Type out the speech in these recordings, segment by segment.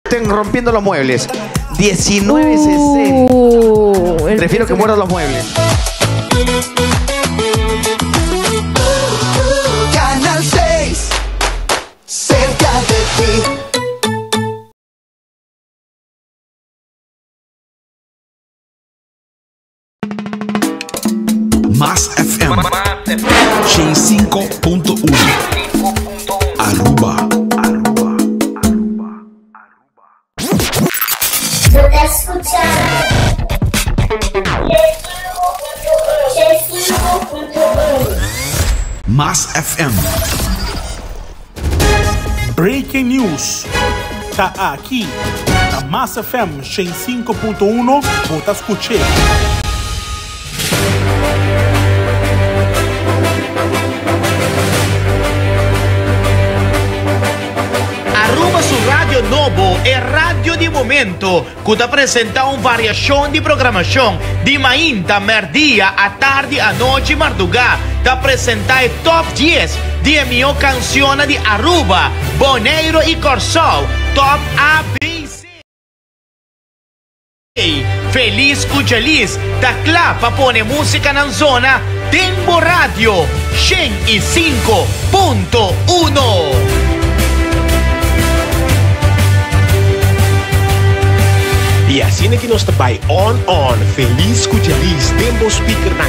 estén rompiendo los muebles. 19.60. Prefiero que muerdan los muebles. Canal 6, cerca de ti. Más FM 5.1 Aruba. Más FM. Breaking News. Tá aqui na Más FM 5.1. Volta a escutar. Aruba su Radio Novo e Radio di Momento, che ti presenta una variazione di programmazione di mainta, merdia, a tardi, a notte, madrugada. Ti presenta il top 10 di mie canzoni di Aruba, Bonaire e Corsol, top ABC. Feliz cu Feliz, da clapa pone música na zona, Tempo Radio, 105.1. E assim que nós estamos on, feliz com feliz, tempo speaker na.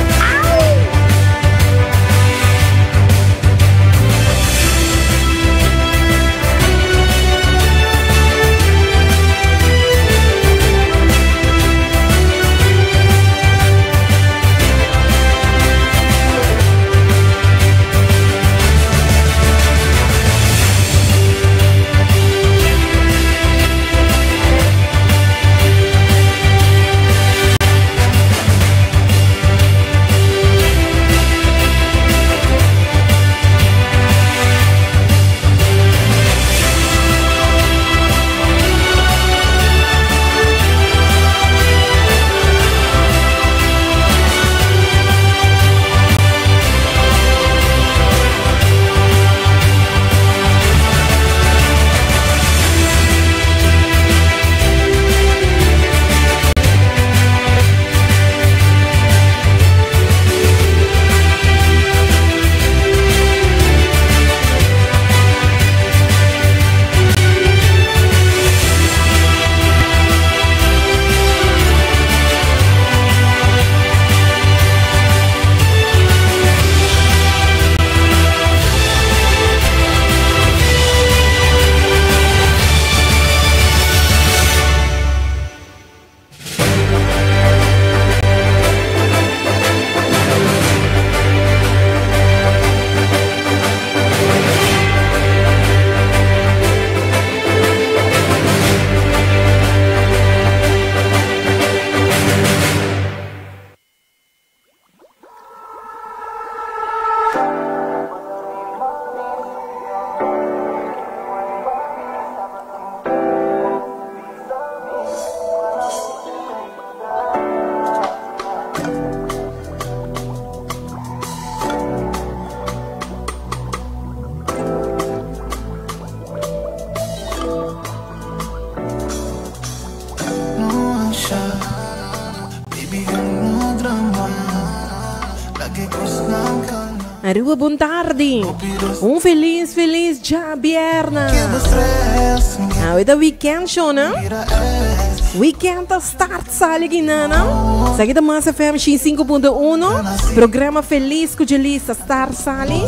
Aruba, buon tardi. Un feliz dia bierna. Ito weekend show na. Weekend ta start salig na na. Sa kita Mas FM 5.1. Programa Feliz com Jelisa Star Sali.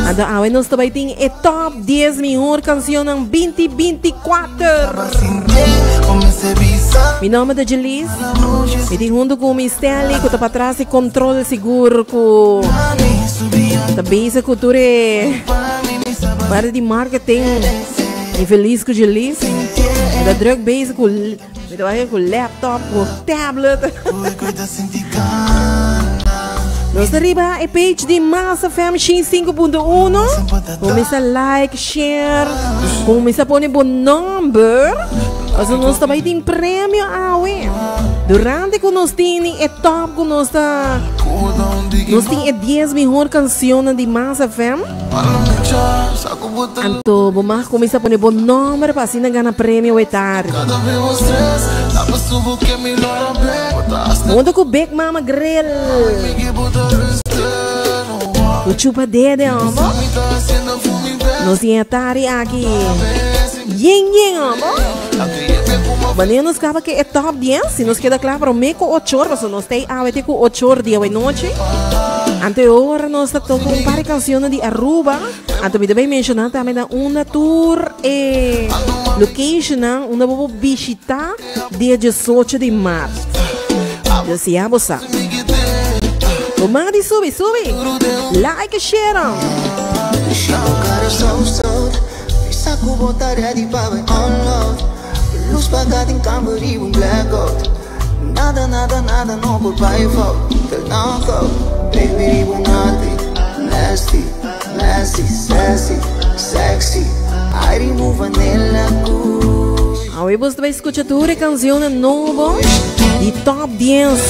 Ada awe nos tabaiting e top 10 melhor canção ng 2024. Mi nome é Jelis. E di junto com o Misteli, que tá para trás e controle seguro com também essa cultura para de marketing e feliz com o Jelis. Da drug base com laptop, com tablet. Nós arriba a page de Mas FM 5.1. Começa like, share, começa a pôr bom number. Mas nós também tem prêmio awe. Durante que nós temos é top que nós temos 10 melhores canções de Massa FM. Então, vamos começar a pôr bom número para assim ganhar prêmio é tarde. Onde que o Big Mama Grill? O chupa dede, amor. Nós temos tarde aqui. Yin, amor. Mas nós acaba que é top 10. Se nós queda claro para o meio com 8 horas, nós temos com 8 horas dia e noite. Anterior nós tocamos um par de canções de Aruba. Então também mencionar também uma tour e location, uma boa visita dia 18 de março. Já se abusa. Comande, sube. Like e share. Saco botar ready para unload. Luz pagada em câmera e blackout. Nada, não por pai fault. Não go, baby, nasty, sassy, sexy. I remove vanilla cool. Hoy você vai escutar toda canção nova de top 10.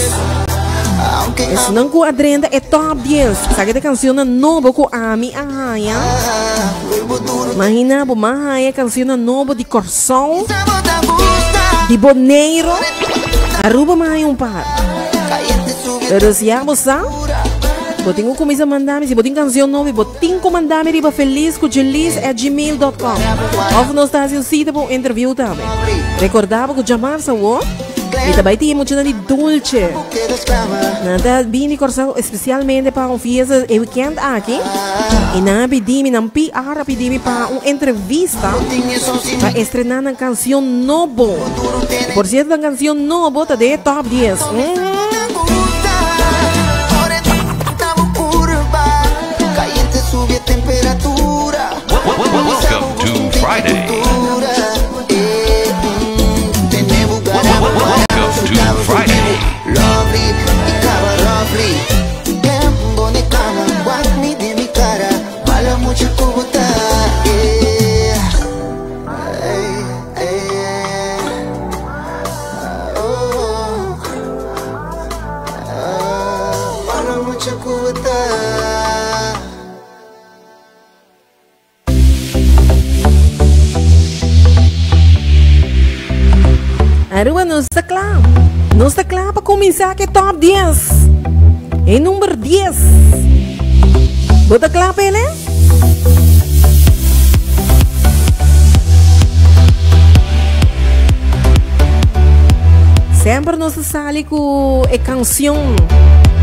Isso não com a Adrenda é top 10. Sabe a canção nova com a Ami Arranha. Imagina, a canção nova de Corsão, de Boneiro. Aruba mais um par. Pero se você tenho começar a mandar-me, se você tem canção nova, você tem que mandar-me riba feliz@gmail.com. Ou nós estamos em sítio para interview também. Recordava que o Jamar Sawo e também tinha muito de dulce. Nada bem Corsão especialmente para um fiesta e weekend aqui. E na pedimos, na PR pedimos para uma entrevista para estrenar uma canção nova. Por certo, a canção nova está de top 10. Welcome to Friday. Welcome to Friday. Lovely, ficava lovely. Tempo de cama, guarda me de mi cara. Fala muito com você. Fala muito com você. Aruba não está claro. Não está claro para começar que é top 10. Em número 10. Bota claro para ele? Sempre nós saímos com a canção.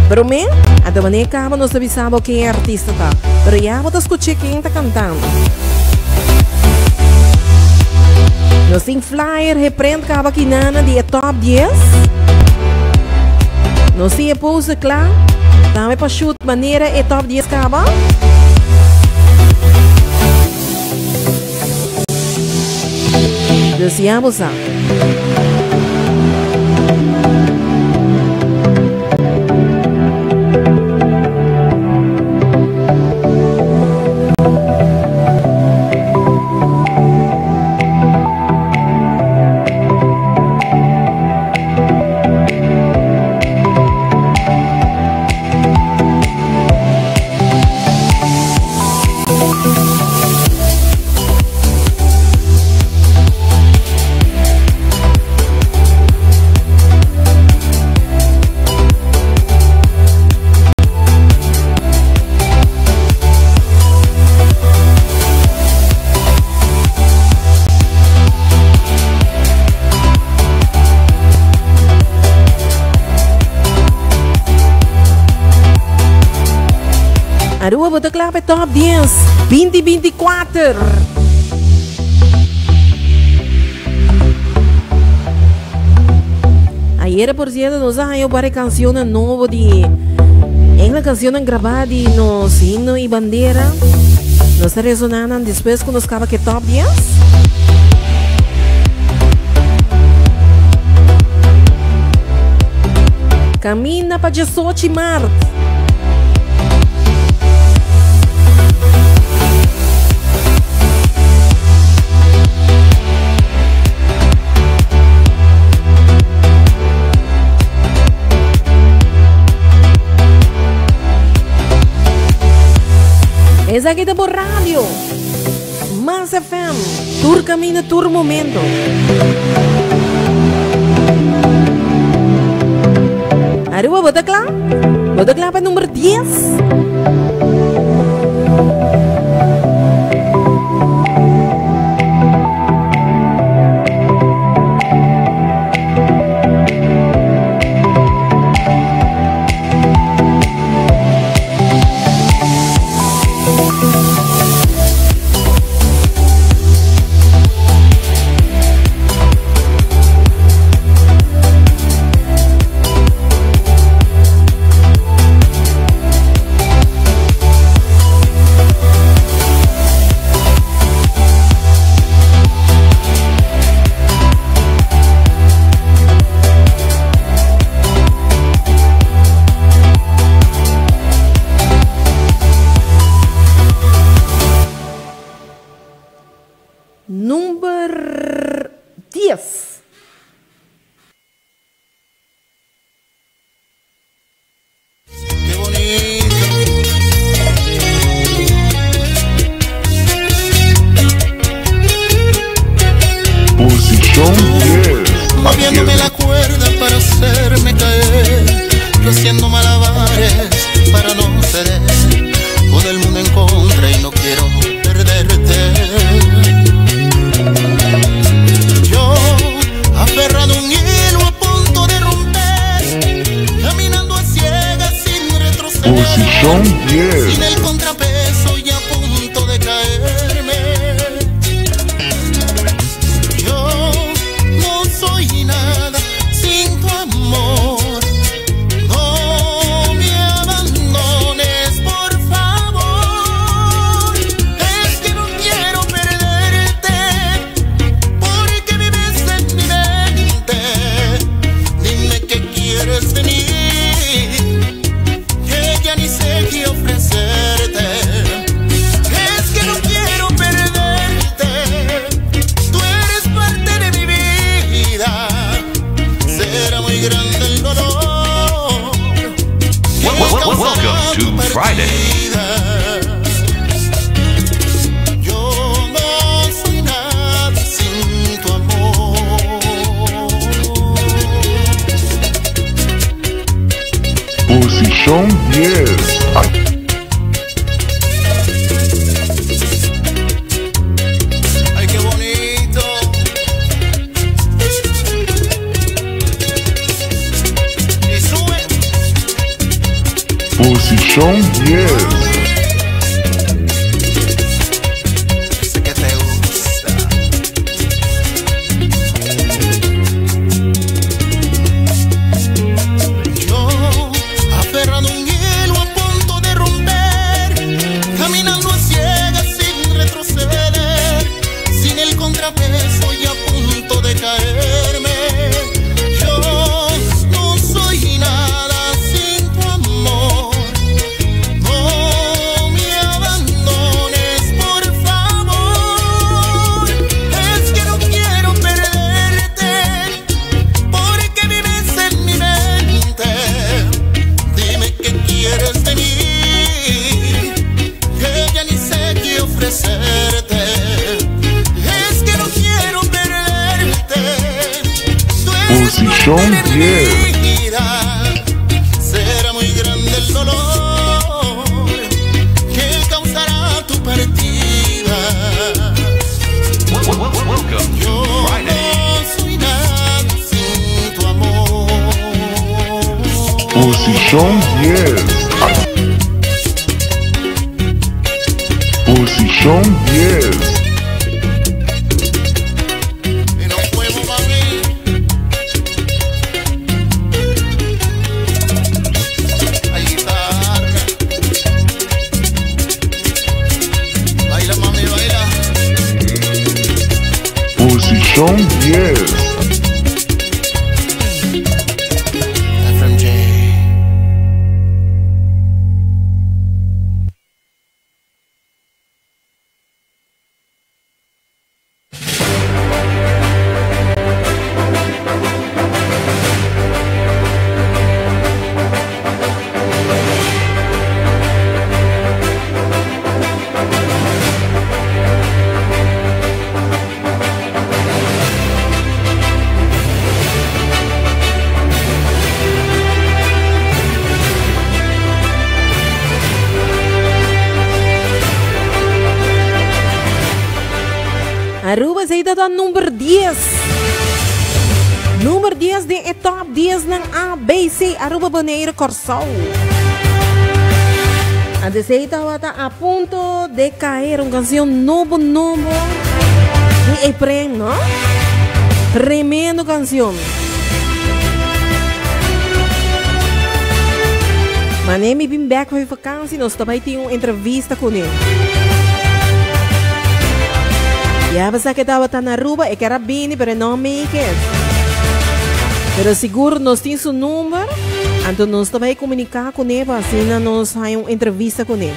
Para mim, a da maneira que nós sabemos quem é artista. Tá? Mas já vou escutar quem está cantando. Nós temos flyer, reprende que aqui nana de top 10. Nós temos pose claro. Também para shoot maneira é top 10 caba. Desejamos a. Arua bota claro para top 10 2024. Ayer por cierto nos hay varias canciones nuevas de en la canción grabada de nos himno y bandera nos resonaban después cuando nos acaba que top 10. Camina para 18 de março. aquí está por radio. Más FM. Tur camino, tur momento. Aruba, bota clap número 10. Número 10. Qué bonito. Posición 10. Moviéndome la cuerda para hacerme caer, yo haciendo malabares para no ceder, con el mundo en contra y no quiero perderte. Yo aferrado a un hilo a punto de romper, caminando a ciegas sin retroceder, Posición 10. sin el contrapeso y a punto de caerme. Yo no soy nada sin tu amor, no me abandones por favor, es que no quiero perderte, porque vives en mi mente, dime que quieres venir, que ya ni sé qué ofrecerte, es que no quiero perderte, tú eres parte de mi vida, será muy grande el dolor que causará tu Welcome to Friday. partida. Yo no soy nada sin tu amor. Posición 10. Ay, qué bonito. Y sube. Posición 10. Sé que te gusta. Yo aferrado a un hilo a punto de romper, caminando a ciegas sin retroceder, sin el contrapeso y a punto de caerme. Yo no soy nada sin tu amor, no me abandones por favor, es que no quiero perderte, porque vives en mi mente, dime que quieres venir, que ya ni sé qué ofrecerte, es que no quiero perderte, tú eres Posición parte de mi 10. vida, será muy grande el dolor que causará tu partida. Welcome Yo to Friday. no soy nada sin tu amor. Posición 10. Posición 10. Y no muevo, mami. Ay, guitarra. Baila, mami, baila. Posición 10. FMJ. dan número 10. Número 10 de top 10 ng ABC Aruba Bonaire Corsao. Antes de estaba a punto de caer una canción novo de Efren, ¿no? Tremendo canción. Mané me vim back van vakantie, nós também tinha uma entrevista com ele. Ja, pensava que estava na Aruba, eu era bem, mas não make it. Pero seguro nós tínhamos seu número, então nós também comunicar com ele, assim nós fazemos uma entrevista com ele.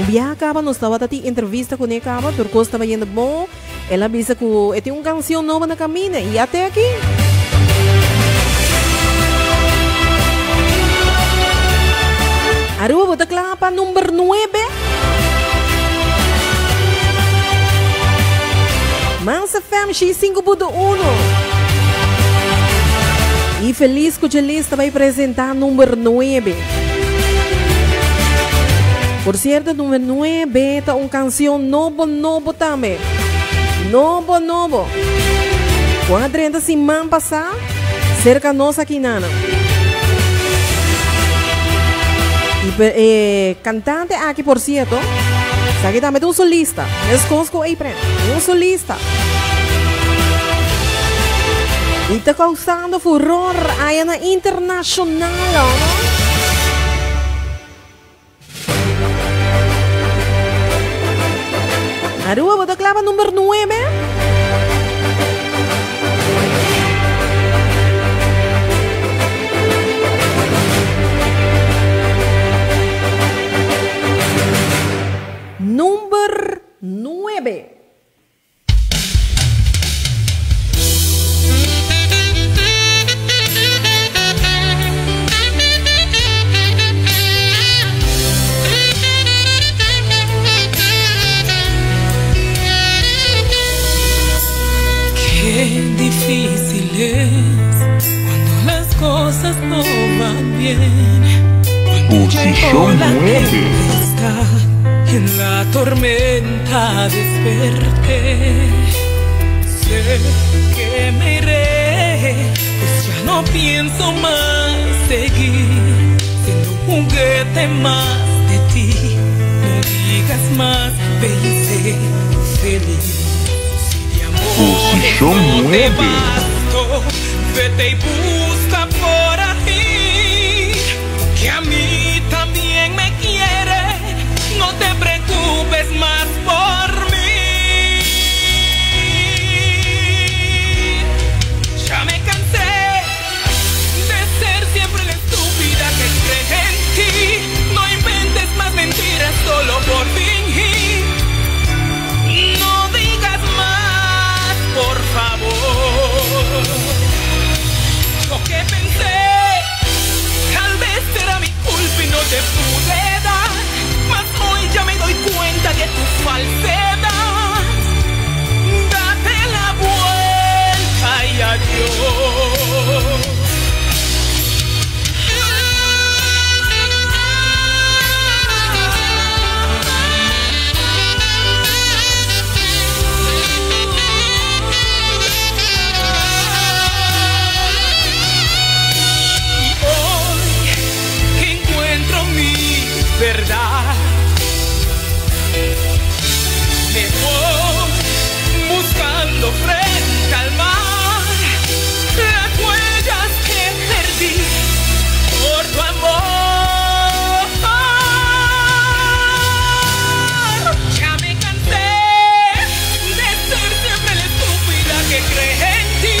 Dia acaba, nós estava tendo entrevista com ele, acaba, porque estava indo bom. Ela disse que eu tinha uma canção nova na caminho, e até aqui. Aruba, bota clapa número 9. Mansa FM X5.1. E feliz que o lista vai apresentar número 9. Por certo, número 9 é uma canção novo também. Novo. Quando a gente semana passada, cerca de nós aqui na E cantante aqui, por certo, aqui também tem um solista. Escosco aí, um solista. E está causando furor aí na internacional, não? Aruba, bota clava número 9. Número 9. Qué difícil es cuando las cosas no van bien. Posición 9. En la tormenta desperté. Sé que me iré, pues ya no pienso más seguir siendo un juguete más de ti. No digas más, ve y sé feliz. Si de amor no te basto, vete y busca por ahí, que a mí también me quiere. No te preocupes más por mí. Ya me cansé de ser siempre la estúpida que cree en ti. No inventes más mentiras solo por fingir. No digas más, por favor. Lo que pensé, tal vez era mi culpa y no te pude dar. Mas hoy ya me doy cuenta de tu falsedad. Date la vuelta y adiós. Y hoy que encuentro mi verdad, me voy buscando frente al mar las huellas que perdí por tu amor. Ya me cansé de ser siempre la estúpida que cree en ti.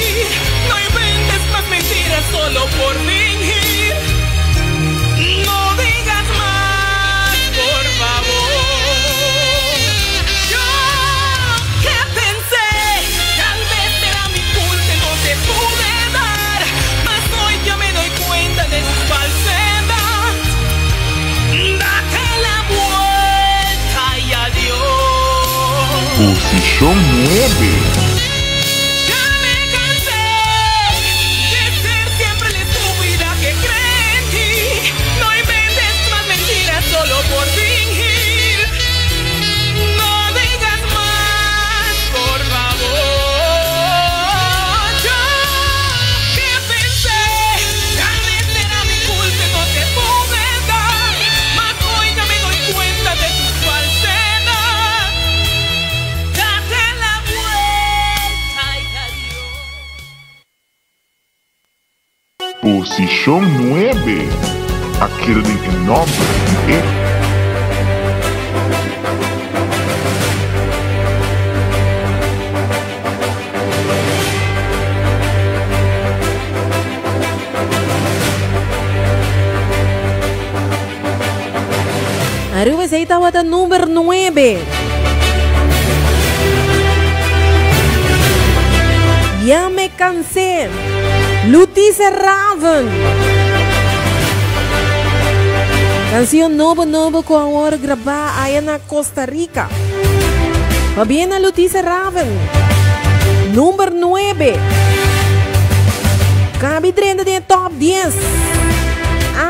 No inventes más mentiras solo por fingir. No digas más, por favor. De tu falsedad, date la vuelta y adiós. Posición 9. Ya me cansé de ser siempre la estúpida que cree en ti. No inventes más mentiras solo por fingir. No digas más, por favor. Posición 9. Aquele em nome de Ele. Aruba sa itawatan number 9. Ya me cansé. Lutice Raven. Canción novo com agora gravar aí na Costa Rica. Va bien a Lutice Raven. Number 9. Cabe trenda de top 10.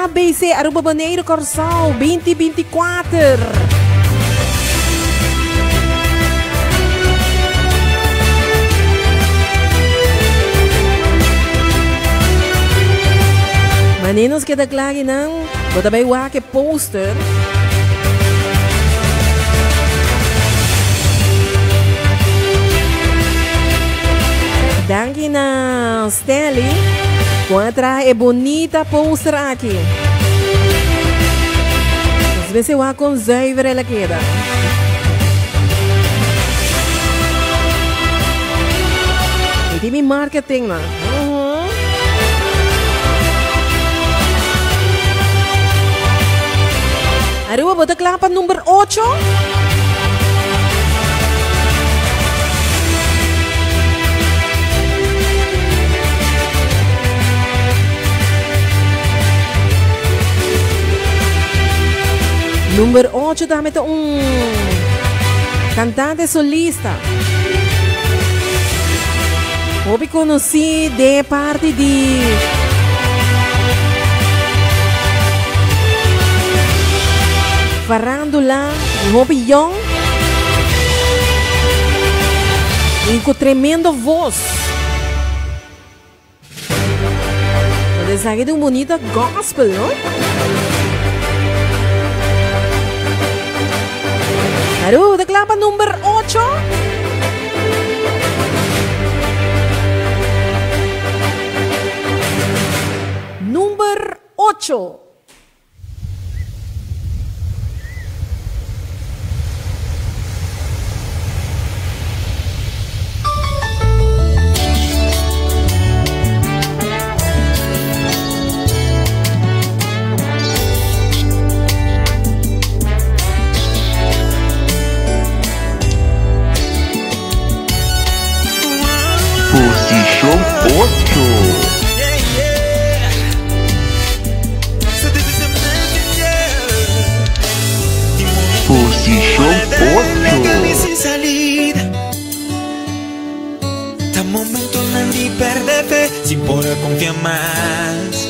ABC Aruba Baneiro Corsal 2024. Meninos que declarem não, vou também o que poster. Danke na Stanley. Contra é bonita poster aqui. Às vezes eu com zuiver ela queda. E tem marketing lá. Aruba, bota clapa número 8. Número 8 também tem cantante solista. Eu conheci de parte de Farandula, Hobby Young e com tremenda voz. Eles aqui de bonita gospel, não? Aruba, declama número 8. Número 8. Posición 8. Posición 8. Sin salida. Da momento nadie perde fe sin poder confiar más.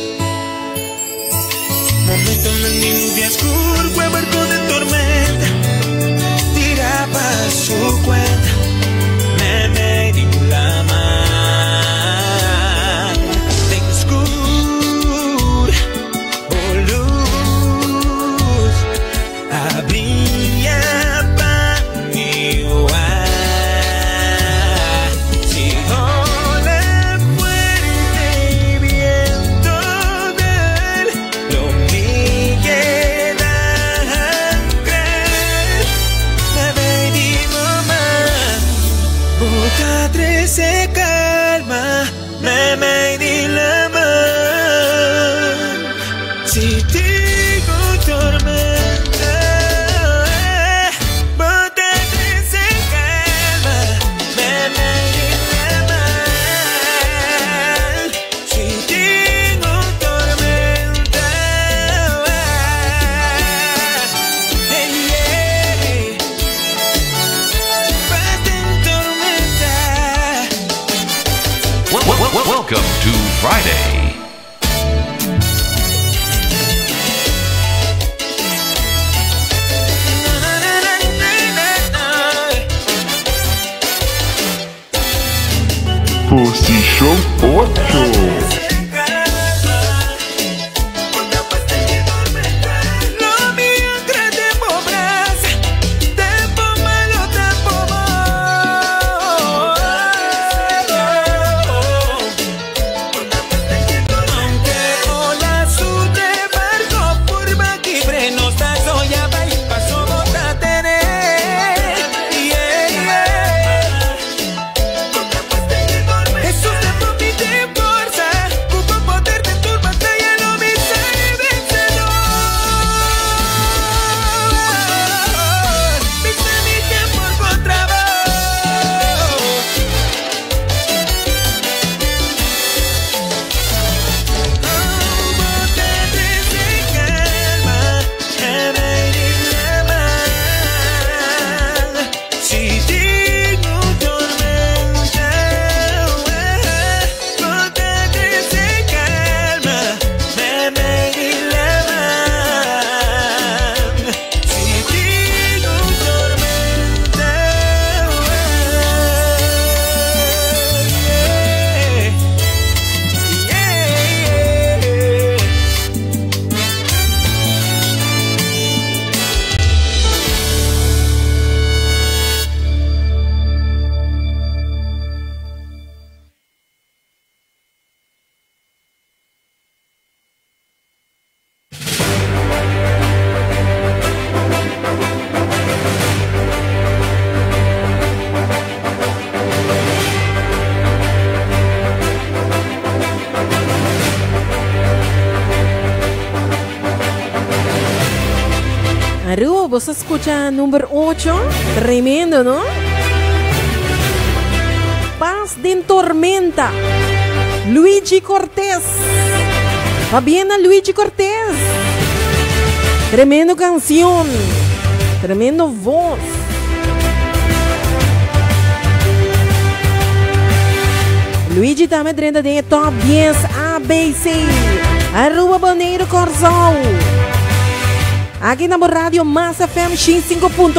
Momento nadie nubia oscura, barco de tormenta. Tira para su cuenta. Me di la mano. Se calma, me di la mano. Si digo tormenta, bótate se calma, me di la mano. Si digo tormenta, Welcome to Friday. Posición 8. aunque vos escucha número 8. Tremendo, ¿no? Paz de tormenta. Luigi Cortés. Va bien a Luigi Cortés. Tremendo canción. Tremendo voz. Luigi también dentro de top 10 ABC. Arroba Boneiro Corzal. Aqui na Rádio Massa FM 5.1.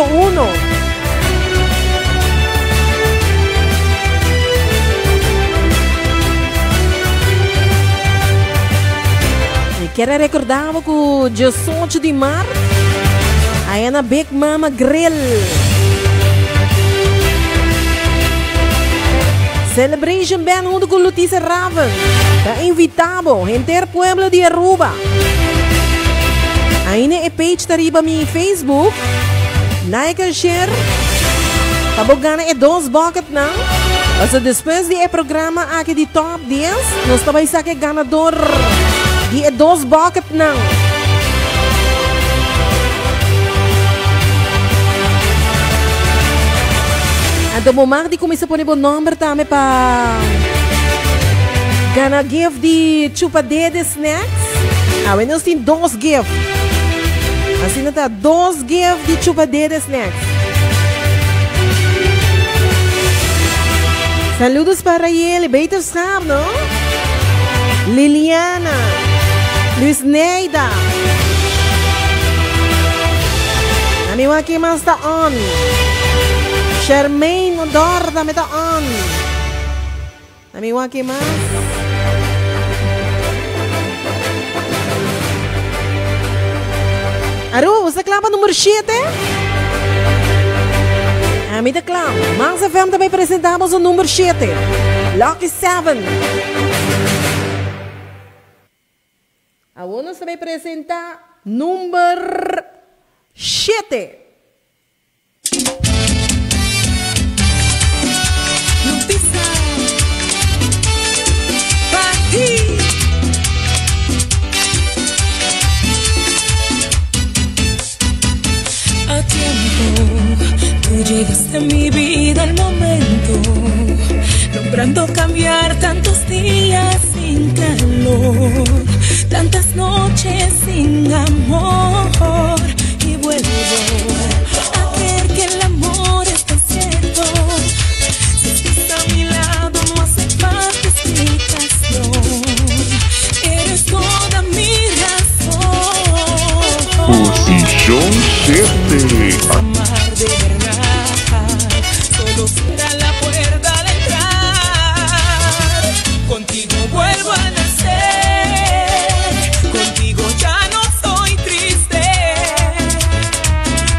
E quero recordar que o 18 de março aí na Big Mama Grill. Celebration bem junto com Letícia Raven. Está invitado inteiro pueblo de Aruba. Aí na page tariba mi Facebook. Like and share. Para ganhar 2 bucket não. Mas depois do programa aqui de top 10, nós também saque ganador de 2 bucket não. Então, vamos começar a pôr o número também para ganhar gift de chupadede snacks. Ah, nós temos 2 gifts. Assim, está 2 gifts de chupadede snacks. Saludos para ele, beterschap, não? Liliana, Luis Neida. Amigo, aqui mais está on. Charmaine Mondor, dame ta on. Amigo, aqui mais. Aru, você clama número 7? A mim da clama. Mas a FM também apresentamos o número 7. Lucky 7. A nós também apresentar número 7. A tiempo, tú llegaste a mi vida al momento, logrando cambiar tantos días sin calor, tantas noches sin amor, y vuelvo a creer que el amor es tan cierto. Si estás a mi lado no hace falta explicación, eres toda mi razón. Posición 7. Amar de verdad solo será la puerta de entrar. Contigo vuelvo a nacer, contigo ya no soy triste.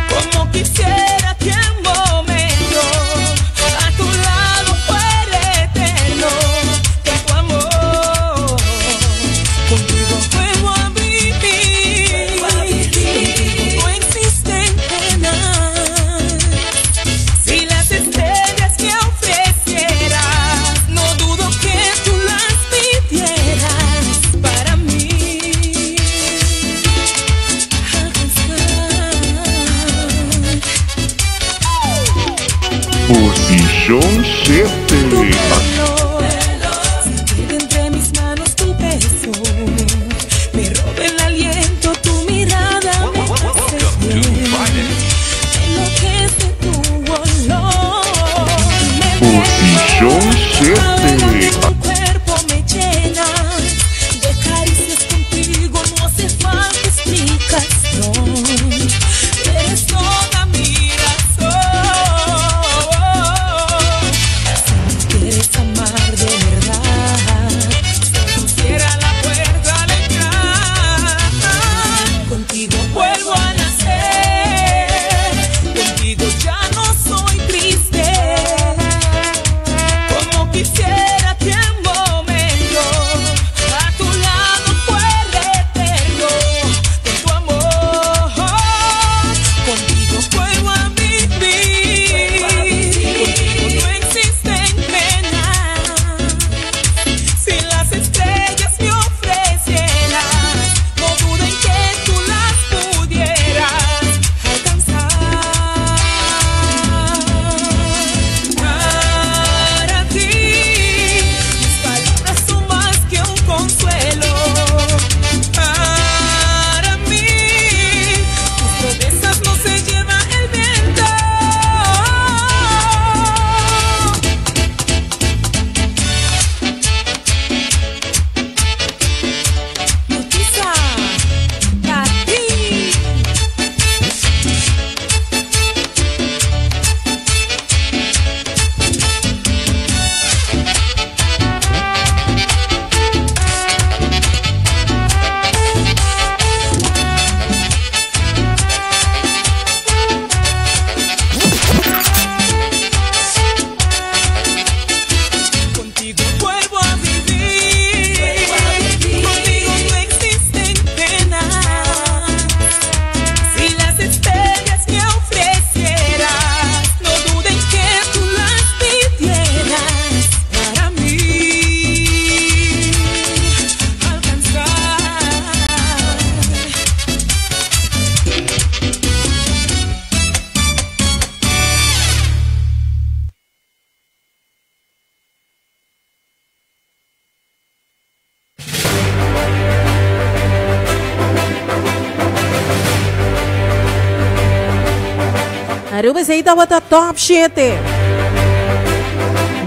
Como quisiera que un momento a tu lado fuera eterno. En tu amor, contigo vuelvo a vivir. Contigo no existe nada. Aruba sa ita wata top 7.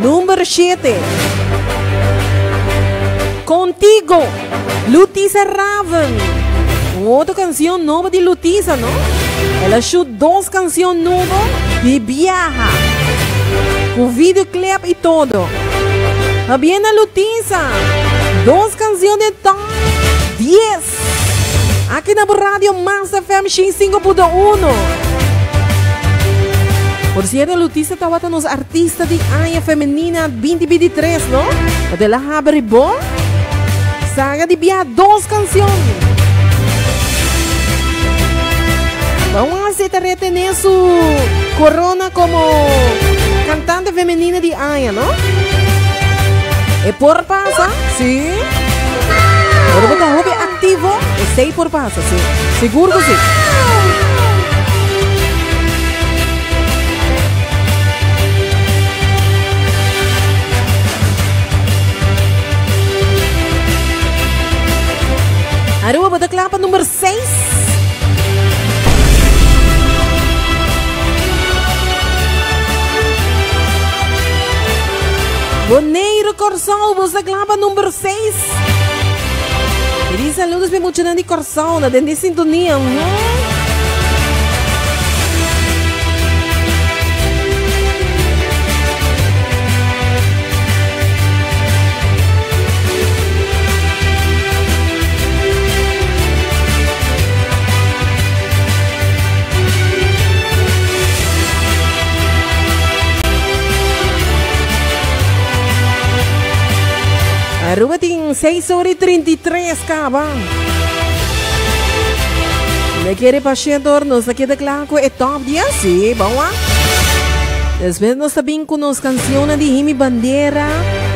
Número 7. Contigo, Lutisa Raven. Otra canción nueva de Lutisa, ¿no? Ela achou 2 canções novas de Viaja. Com videoclip e todo. A Biena Lutisa. 2 canções de top 10. Aqui na Rádio Massa FM 5.1. Por cierto, Lutisa estava nos artistas de Aya Feminina 2023, não? De la abre bom. Saga de Viaja 2 canções. Vamos a retener su corona como cantante femenina de Aya, ¿no? ¿Es por pasa? Sí. Pero porque hobby activo, es 6 por pasa, sí. Seguro que sí. Aruba, bota clapa número 6. Boneiro Corsol, você clava número 6. Queridos saludos bem muito de Corsol, na dentro de sintonia. Aruba tem 6:33, caba. Me quer passeador, nos aqui de claro é top 10, sim, vamos lá. Después nós também com as canções de Himi Bandeira,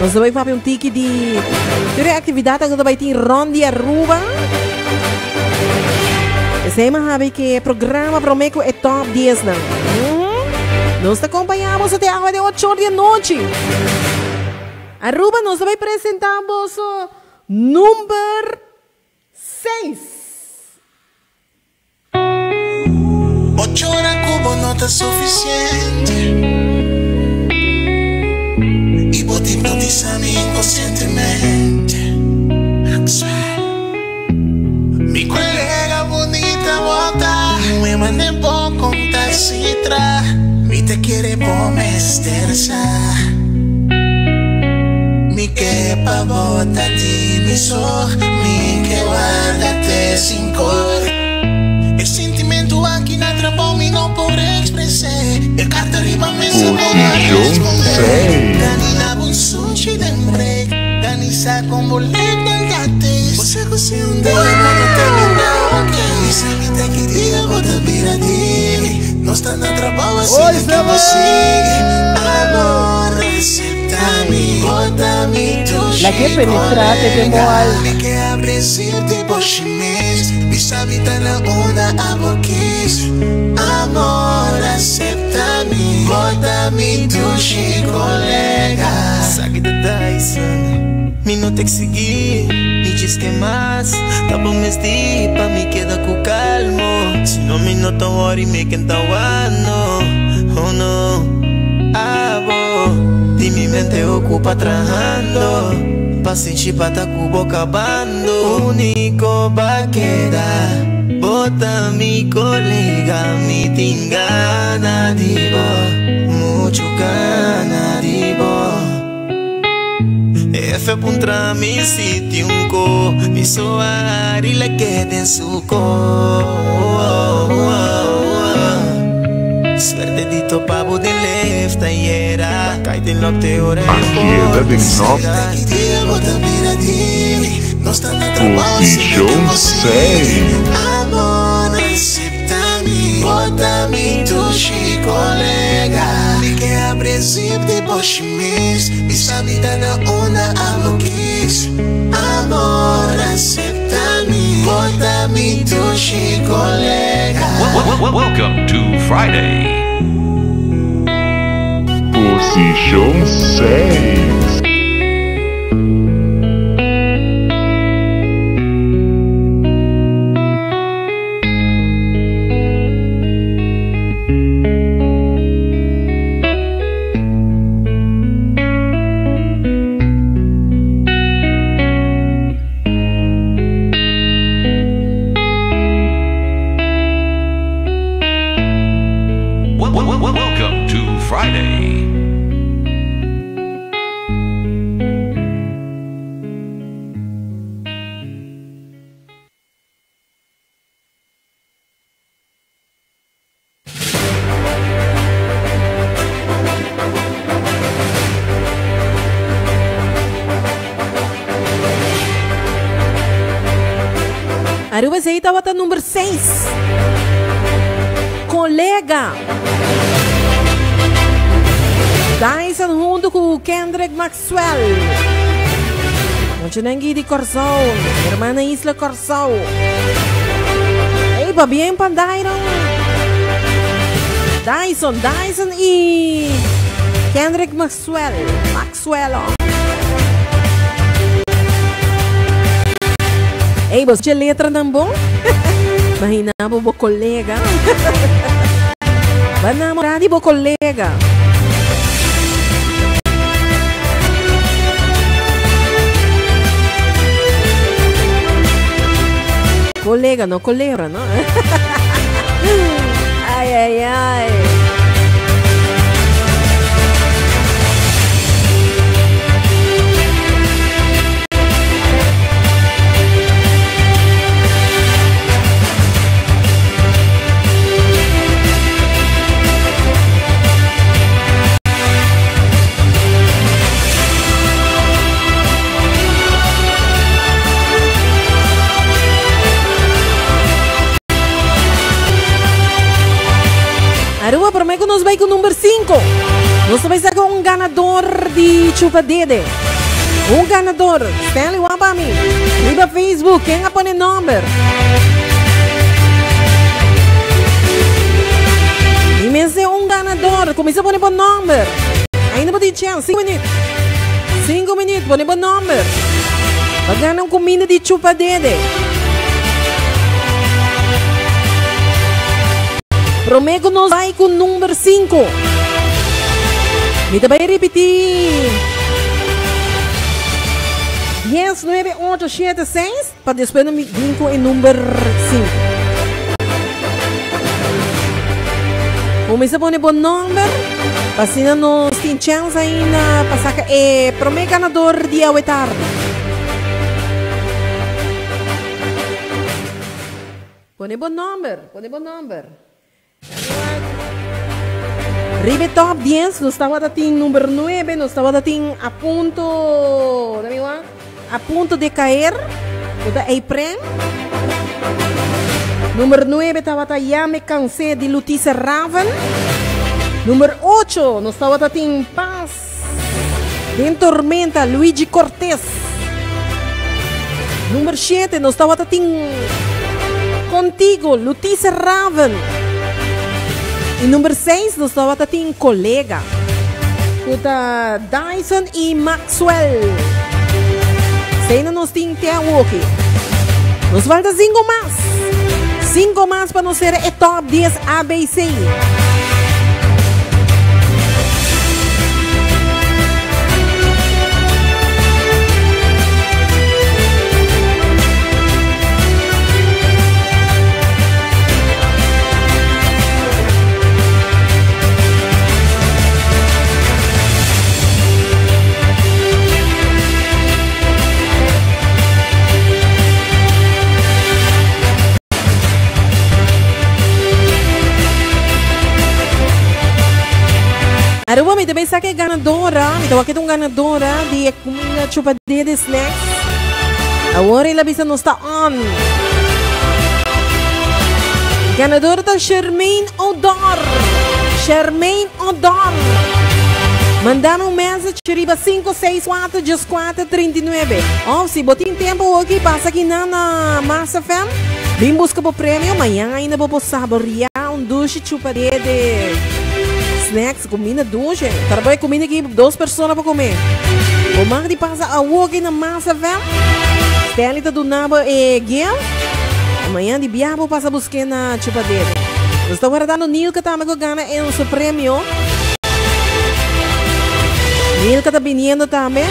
nós vamos fazer um tique de atividade que vai ter Rondi Aruba. Esse sabe que o programa promete é top 10, não? Nós te acompanhamos até a hora de 8 horas da noite. Aruba, nós vai apresentamos o número 6. 8 horas cubo no está suficiente. Y vos te hipnotizas a mí inconscientemente. Mi colega bonita bota, me mandé por contar citra. Mi te quiere por me estresa. Mi que pa bota ti mi so, mi que guárdate sin cor. El sentimiento aquí na atrapó-me, não podré expressar. El carta arriba me se me va a responder. Ganina bom sushi de break, ganisa con boleto en gates. Você consegue um dia, mas não termina, ok. Sabe que dia bota vir a ti. Não está na atrapão assim que você. Amor, recepta-me, bota-me tu La que penetrate de moal. Me que abre tipo chimes. Mi sabe tá na onda a boquis. Amor, acepta-me, bota-me tu colega. Sabe da Dyson. Me não tem que seguir, me diz que mais. Tá bom, mas pra me queda com calmo. Se não me nota worry, me quenta wano. Oh no, di mi mente ocupa trabajando. Pa sentir pa tá com boca bando. Único va quedar. Bota mi colega, mi tingana divo. Mucho gana divo. F puntra mi sitio un co. Mi soar y le quede en su co. Suerte dito pavo de left era. Caite en lo te ora. Position 6. Amor, acepta-me, bota-me tu colega. Me que abre zip de bochimis. Me sabe dar na onda a boquis. Amor, acepta-me, bota-me tu colega. Welcome to Friday. Position 6. Aruba Zeita bota número 6. Colega. Dyson junto com Kendrick Maxwell. Montenegro de Corzão. Hermana Isla Corzão. Ei, va bien para Dyson e Kendrick Maxwell. Ei, você letra não bom? Imagina, bo colega. Vai namorar de bo colega. Colega, não colega, não? Ai, ai, ai. Arua, para mim que nós vamos com o número 5. Nós vamos sacar um ganador de chupa dede. Um ganador. Stanley Wabami. Liga Facebook. Quem a põe número? E mesmo é um ganador. Começa a pôr o número. Ainda vou ter chance. 5 minutos. 5 minutos. Põe o número. Vai ganhar uma comida de chupa dede. Prometo nós vai com o número 5. Me vai repetir. 10, 9, 8, 7, 6. Para depois me vir com o número 5. Começa a pôr o número. Assim nós temos chance ainda para sacar. Prometo ganador dia ou tarde. Põe o número. Ribe top 10, nós estamos em número 9, nós estamos a ponto de cair, número 9 estava Ya Me Cansé de Letícia Raven, número 8, nós estamos em Paz, em Tormenta, Luigi Cortez, número 7, nós estamos em Contigo, Letícia Raven. E número 6, nós estamos em Colega. Kuta Dyson e Maxwell. Ainda nós temos até aqui. Nos falta 5 mais. 5 mais para nós ser o top 10 ABC. Aruba, me também sabe que é ganadora. Então, aqui tem uma ganadora de comida chupa de snacks. Agora ela bisa não está on. Ganadora da Charmaine Odor. Mandando um mensagem, riba 564-1439. Se botem tempo aqui, passa aqui na Massa Fam. Vem buscar o prêmio. Amanhã ainda vou saborear um duche chupa de snacks, comida duche. Trabalho comida aqui, 2 pessoas para comer. O mar de passa a aqui na Massa Fam. Telita do Nabo e Guilherme. Amanhã de Biabo passa a buscar na chupa dele. Nós estamos guardando o Nilka também que ganha o seu prêmio. Nilka está vindo também.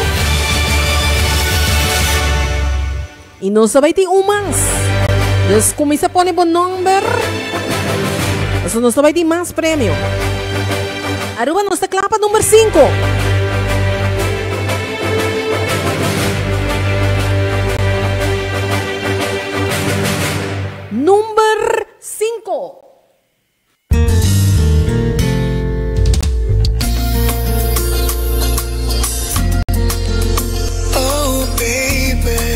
E nós só vai ter um mais. Então começa a pôr o número. Nós só vai ter mais prêmio. Aruba, nós está claro para número 5. Número 5. Oh, baby.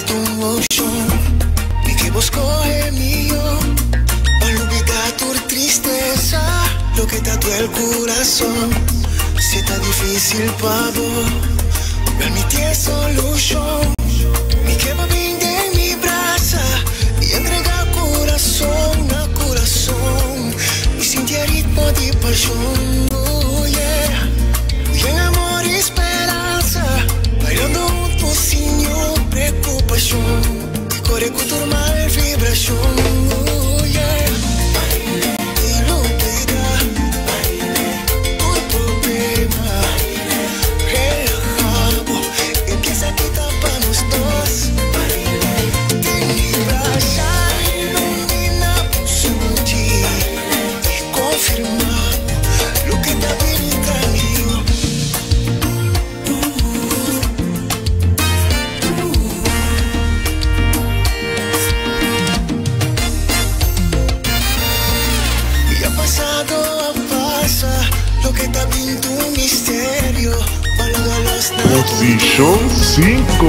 dado un ocean y que busco el mío para olvidar tu tristeza, lo que tatuó el corazón. Si está difícil para vos, permitir solución. Mi que va bien de mi braza y entrega corazón a corazón y sentir el ritmo de pasión. Oh yeah, y en amor y esperanza, bailando juntos sin preocupación, y corre con tu mal vibración. Oh yeah. Posición 5.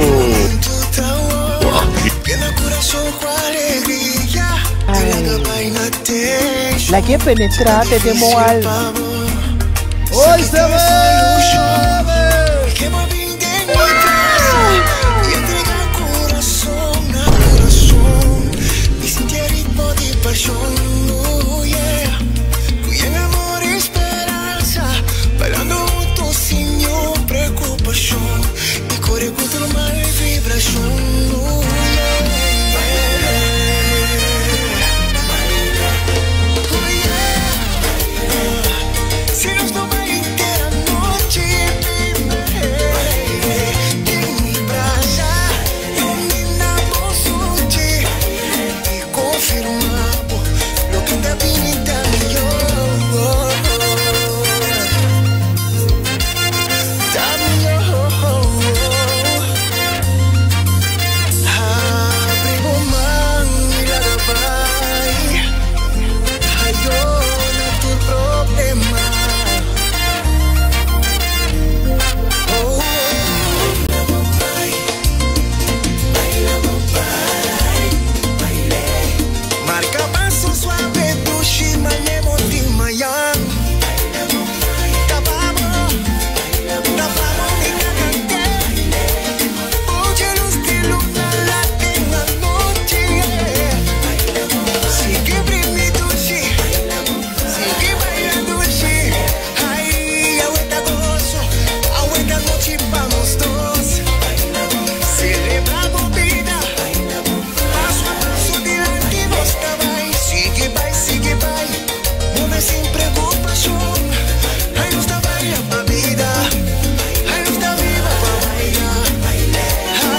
La que penetrate de Moal. ¡Hoy se ve! Oh yeah, cuya amor y esperanza, bailando juntos sin preocupación, y corre con tu mal vibración. Oh yeah, oh yeah. Si nos toma entera noche, en mi brasa, dominamos noche y confirmamos lo que te pinta yo.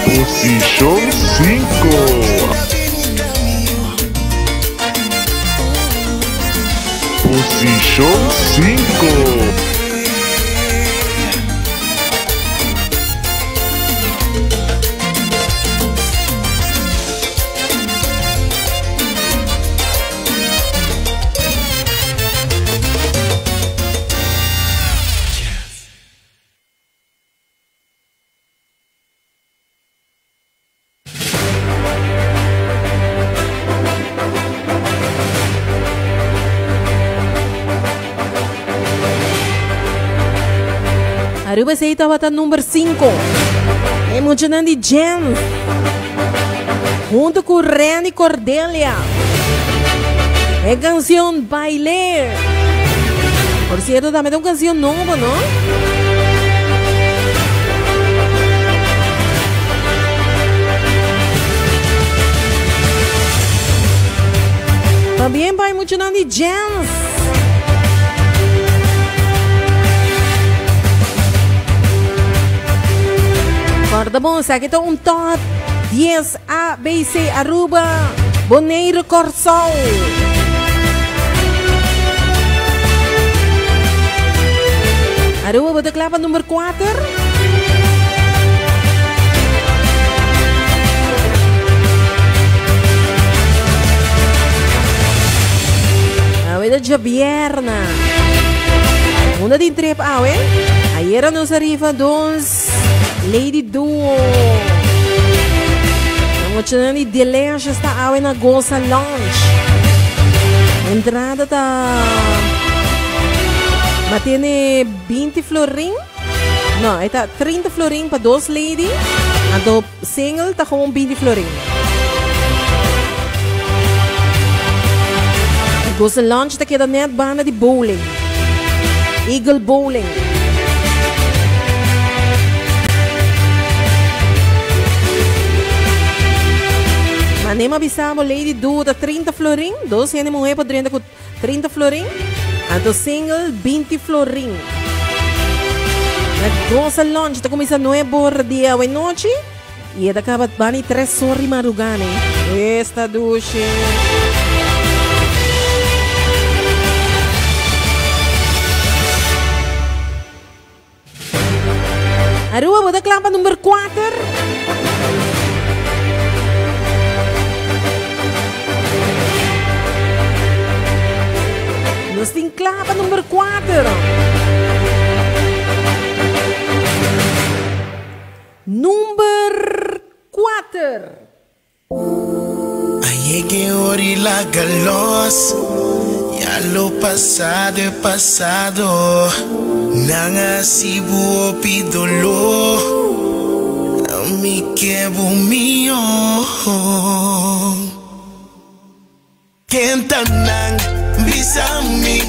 Posición 5. Posición 5. Aruba Seita bata número 5. Emocionante Jam. Junto com Randy Cordelia. É canção Bailar. Por cierto, também tem uma canção nova, não? Também vai emocionante Jam. Corta bom, aqui está um top 10 ABC Aruba Bonaire Corsol. Aruba bota clava número 4. A vida de Vierna. Una de trip awe. Ayer nos arriba dos Lady Duo. Mostrando delícia está água na Goza Lounge. Entrada tá. Mas tem 20 florim. Não, está 30 florim para 2 lady. A single está com 20 florim. Goza Lounge está queda net bana de bowling. Eagle Bowling. Anema bisamo lady do da 30 florim, 12 anos mulher podendo com 30 florim, a do single 20 florim. Na Goza Lounge tá começando 9 horas dia e noite e é da acaba bani 3 horas madrugada. Esta duche. A rua boda clampa número 4. Nós tem clapa número 4. Número 4. Aí que ori la galos. Ya lo pasado é passado. Nanga sibu pidolo. Não me quebo mio. Kentanang bisami.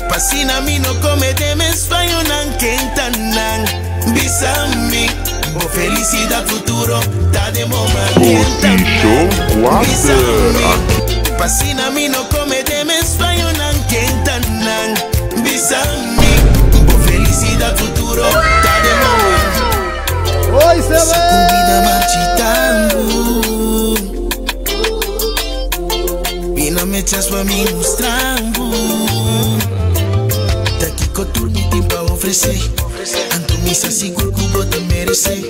Pasina mi no comete me espanhol nan kentanang bisami. O felicidade futuro tá de momento. Kentanang bisami. Pasina mi no comete me espanhol nan kentanang bisami. O felicidade futuro tá de momento. Oi, Seba! Comida marchitando. Vina me echas pra mim mostrando. Daqui que eu turno tem pra oferecer. Anto missa seguro que vou te merecer.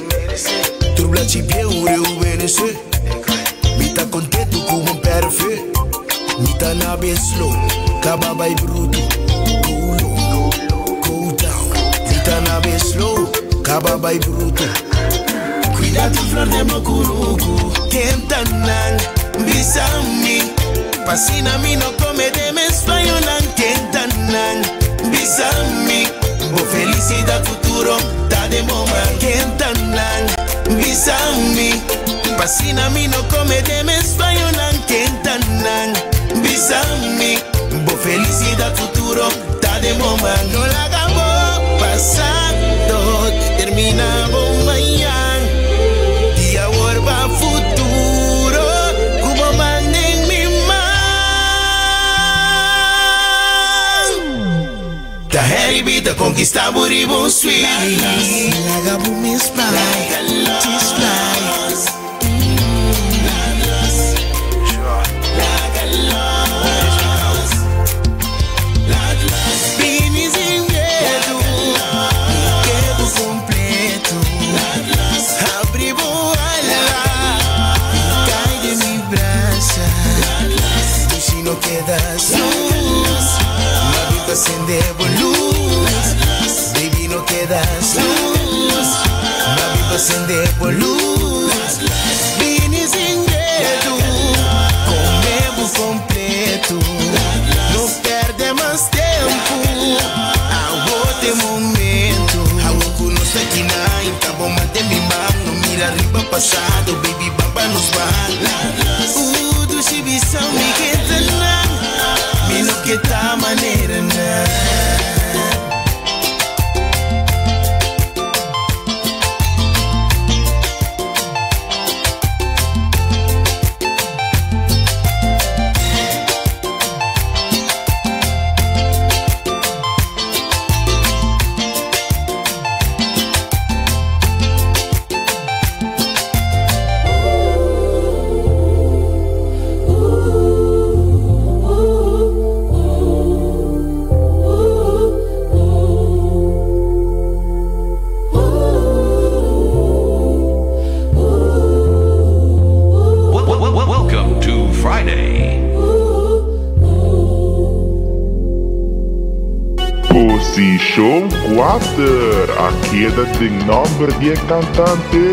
Turma te bem o eu obedecer. Me tá contente com um perfeito. Me tá na bem slow. Caba vai bruto. Go down. Me tá na bem slow. Caba vai bruto. Cuidado flor de meu curuco. Kentanang bisami. Pasina mi no come de me espanhol nan kentanang bisami. O felicidade futuro tá de momento. Kentanang bisami. Pasina mi no come de me espanhol nan kentanang bisami. O felicidade futuro tá de momento. No la acabó pasado, terminamos mañana. Dia vuelva futuro, como manden mi man. Da Harry vida conquista buribun sweet. La gabu mis fly, tis fly. Quedas luz, la vida acende luz, baby no quedas luz, la vida acende luz, vini sin medo, comemos completo, no perde más tempo, aguante momento, aguante no está aqui na, então mantém mi mão, no mira arriba passado, baby bamba nos van, do chibição me queda no que ta maneira Position 4, a queda de nombre de cantante.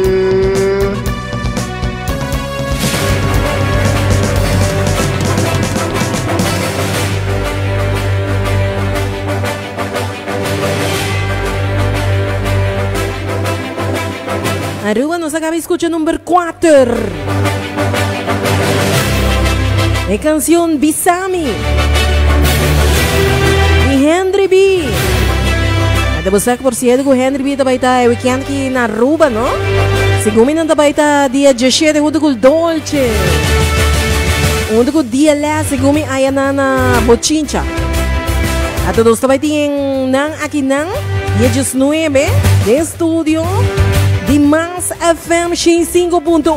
nos acaba de escuchar número 4. La canción Bisami y Henry B. Debo saber por cierto que Henry B também está weekend aqui na Aruba, não? Segundo não também está dia 17 junto com o Dolce. Junto com o dia lá, segundo aí na Bochincha. A todos também tem aqui não dia 19 de estúdio de Mas FM 5.1.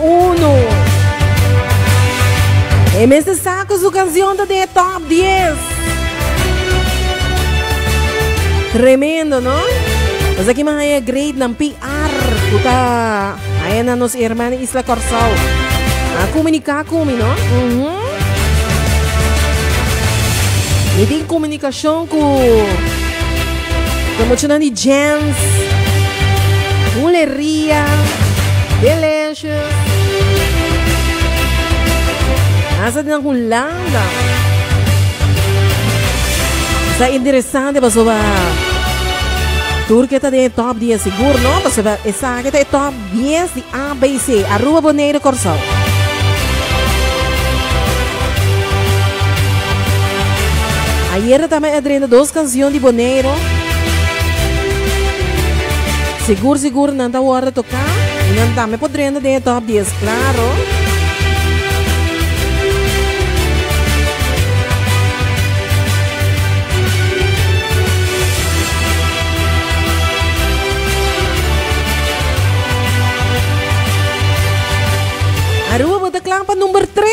E mesmo saco sua canção da Top 10. Tremendo, não? Mas aqui mais é great ng PR. Puta, aí na nossa irmã Isla Corsao. A comunicar comigo, não? E tem comunicação com muitos de Jens, Muleria, Delicious. Asa din akong landa. Sa interessante ba so ba tour kita de top 10 siguro, no? Ba so ba isa kita top 10 di ABC Aruba Bonaire Corsao. Ayer também adrendo 2 canções de Bonaire. Seguro não está hora de tocar. E não está me podendo de top 10, claro. Aruba bota clampa número 3.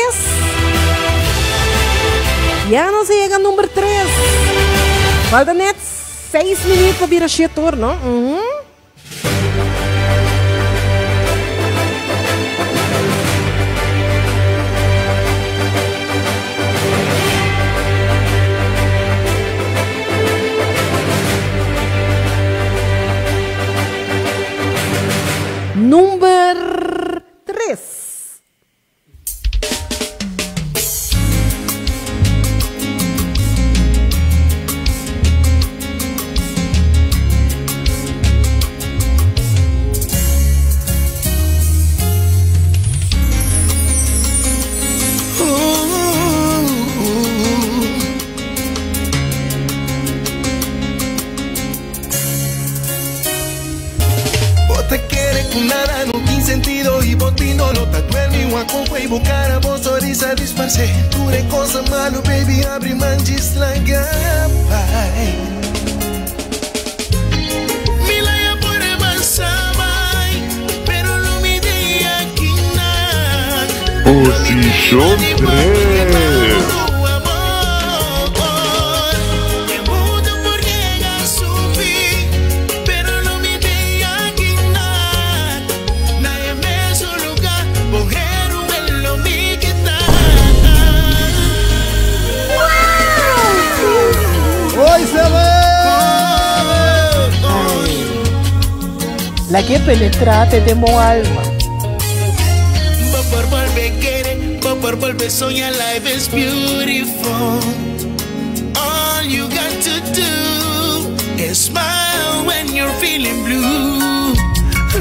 Já não se chega ao número 3. Falta net 6 minutos para virar setor, não? Número 3. Pure cosa malo, baby, abre manches la gapai. Milaya por avanzar, pero no me di aquí nada. Posición 3. La que penetrate de mo alma. Por volver querer, por volver soñar, life is beautiful. All you got to do is smile when you're feeling blue.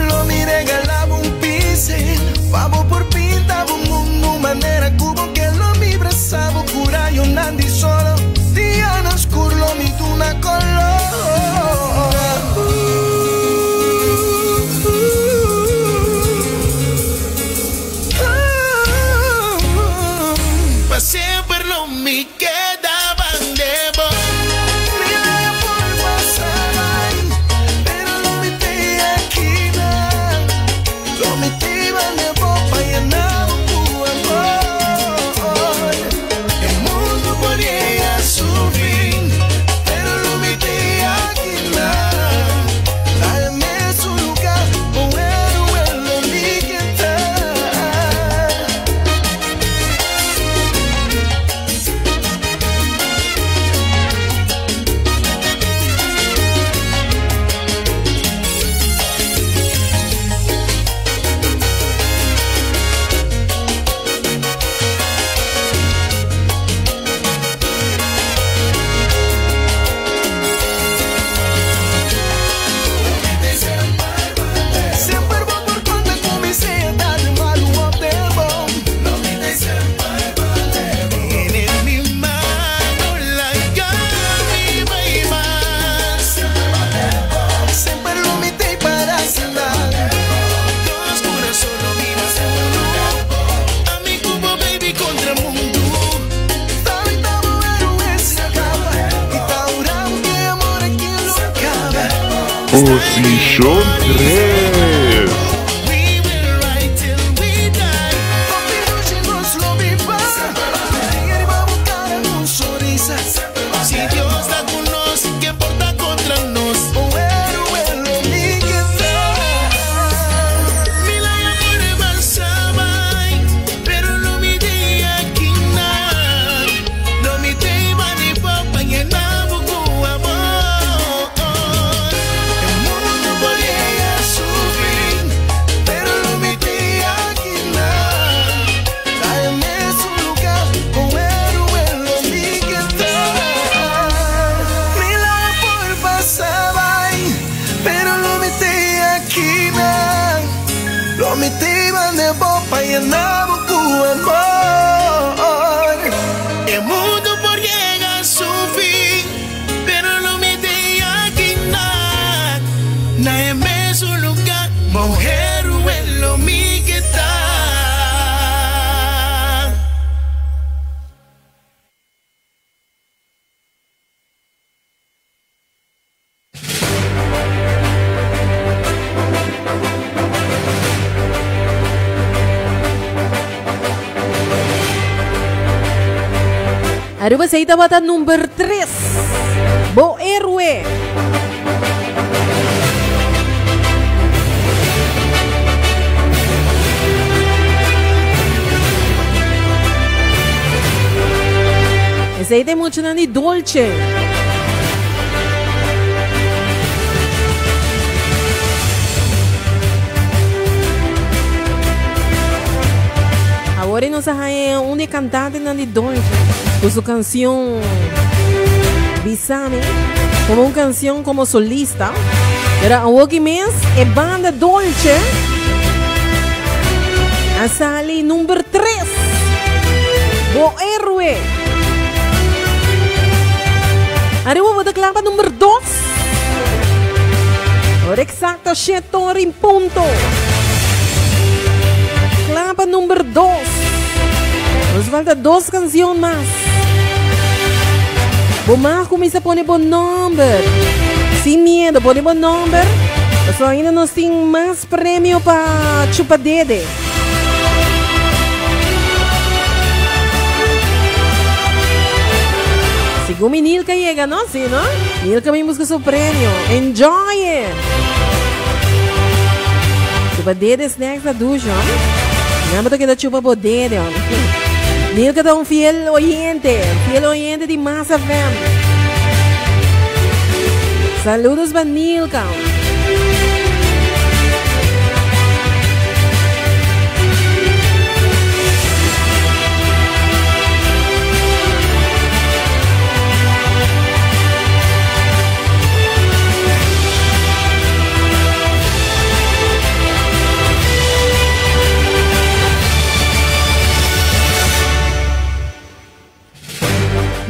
Lo me regalaba un pincel, vamos por pintar un mundo, manera como que lo me abrazaba, cura yo nandi solo. Día no oscuro, lo me tu una color. Siempre lo me quedaban de vos. Mira por pasar, pero lo metí aquí, lo metí de vos para llenar tu amor. El mundo podría sufrir, pero lo metí aquí, dame su lugar, bueno, lo mi que está. Posición 3. Si Dios la conoce, ¿qué importa contra nos? Pero no me di aquí nada. No me di mani papa y en amor con amor. El mundo podría sufrir, pero no me di aquí nada. Dame su lugar, con héroe lo mi que pero lo metí aquí, lo metí de bopa y andaba con amor. El mundo por llegar a su fin, pero lo metí aquí, nadie me su lugar, mujer, lo mi que está. Aruba sa bata number 3. Bo Héroe. Ese mucho nani dolce. Agora nós é um cantante nani dolce. Con su canción Bisami, como una canción como solista. Era Awoki Mes e banda dolce. A sali number 3. Bo Héroe. Arriba vou da clava number 2. Ora exacto 7 horas em ponto. Clava number 2. Nos falta 2 canções mais. Vamos começar a pôr bom número. Sem medo, pôr bom número. Só ainda nós temos mais prêmio para chupar dedo. Segundo Nilka chega, não? Sim, não? Nilka vem buscar seu prêmio. Enjoy it! Chupa dedo snacks na ducha. Lembra que da chupa por dedo. Nilka é fiel oyente de Massa FM. Saludos para Nilka.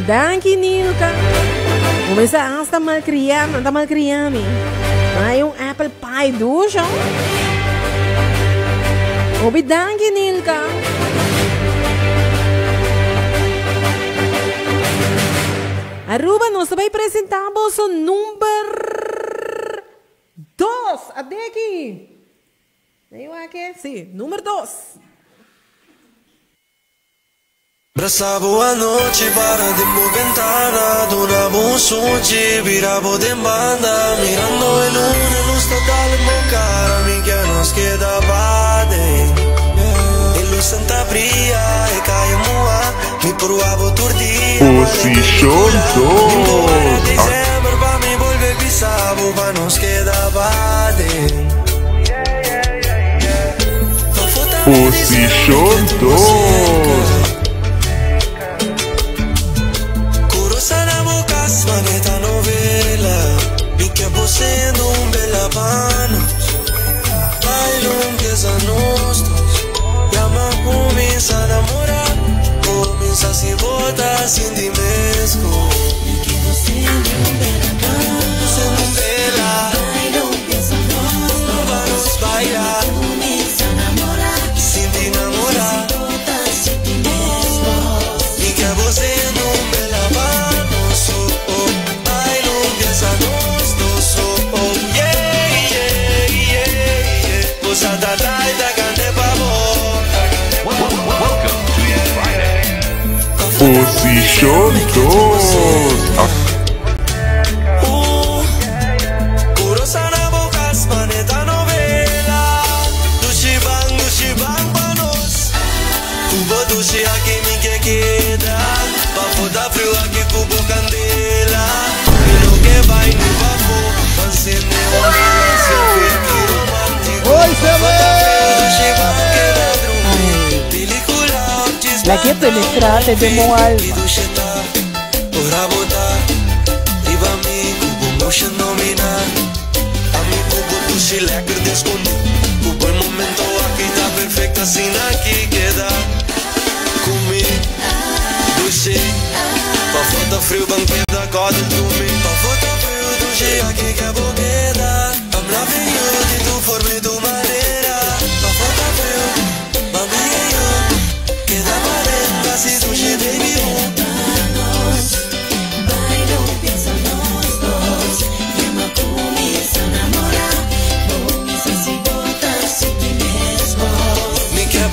Danke, Nilka. Começa a estar malcriando, Hay un apple pie ducho. Obi danke, Nilka. Aruba, nós também apresentamos o número 2. Até aqui. Eu aqui, sim, número 2. Abrazavo anoche para de ventana, donavo un sushi, viravo de banda, mirando el luna, luz total en boca, mi que nos queda bade. E luz santa fría, e caímos mi provavo turdia. Posición 2. Diciembre pa mi volver pisavo, pa nos queda bade. Posición 2. Maneta novela, mi que posendo bella panos. Bailo empieza nostros, llama comienza a enamorar, comienza si bota sin dimesco. Mi que posendo bella panos, bailo empieza nostros, vamos bailar, comienza a enamorar, sin te enamorar, sin dimesco. Mi que posendo bella panos. Yeah. Position 2. Sana bokas maneta novela. Dushi bang panos. Kubo dushi aqui me que queda. Pa foda frio aqui cubo candela. Pero que vai no vapor. Pancene uma se vê que romântico. Oi, Dushi bang quedadro. Película La que penetrate de mo alma. Dushi ta. Ora botar. Iba mi cubo motion dominar. Dushi lekker desconto. O bom momento aqui tá perfeito assim aqui queda. Comigo, Dushi. Pa foda frio banqueta, acorda dormir. Pa foda frio, Dushi aqui que é boqueda. I'm loving you de tu forma e tu maneira. Pa foda frio, mami e eu. Queda marenta se Dushi baby oh.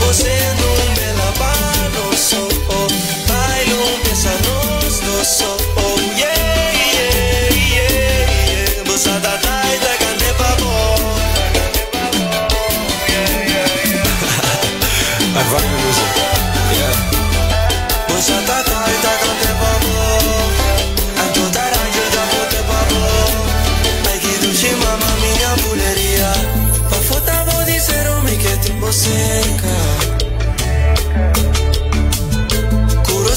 Você não me lava no sol, bailo pensa nos dos, oh yeah yeah yeah. Você tá da cante pavo, vai música, yeah. Você tá da cante pavo, anjo taranja da bote pavo. Ai que duche mama minha buleria, pa foto vou dizer o me que tipo seca.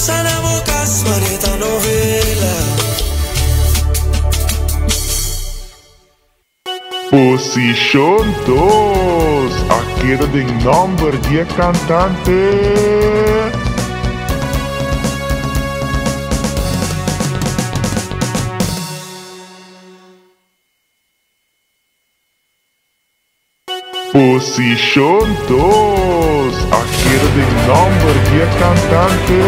Sana bokas maneta novela. Position 2. A queda de number 10 cantante. Position 2. A queda de number 10 cantante.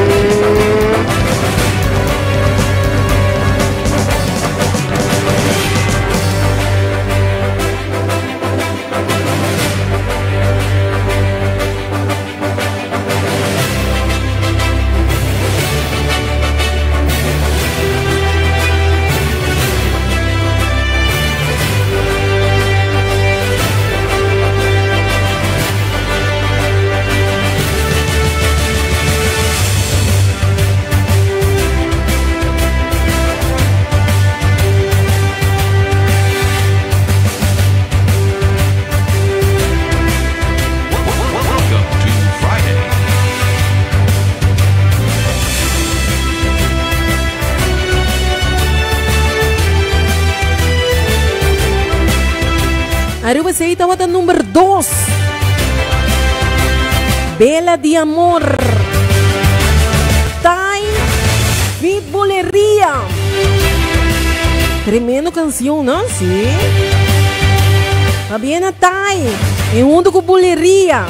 Aruba se ita wata número 2. Bela de Amor. Tai Fit Boleria. Tremendo canção, não? Sim. Fabiana Tai. Em mundo com boleria.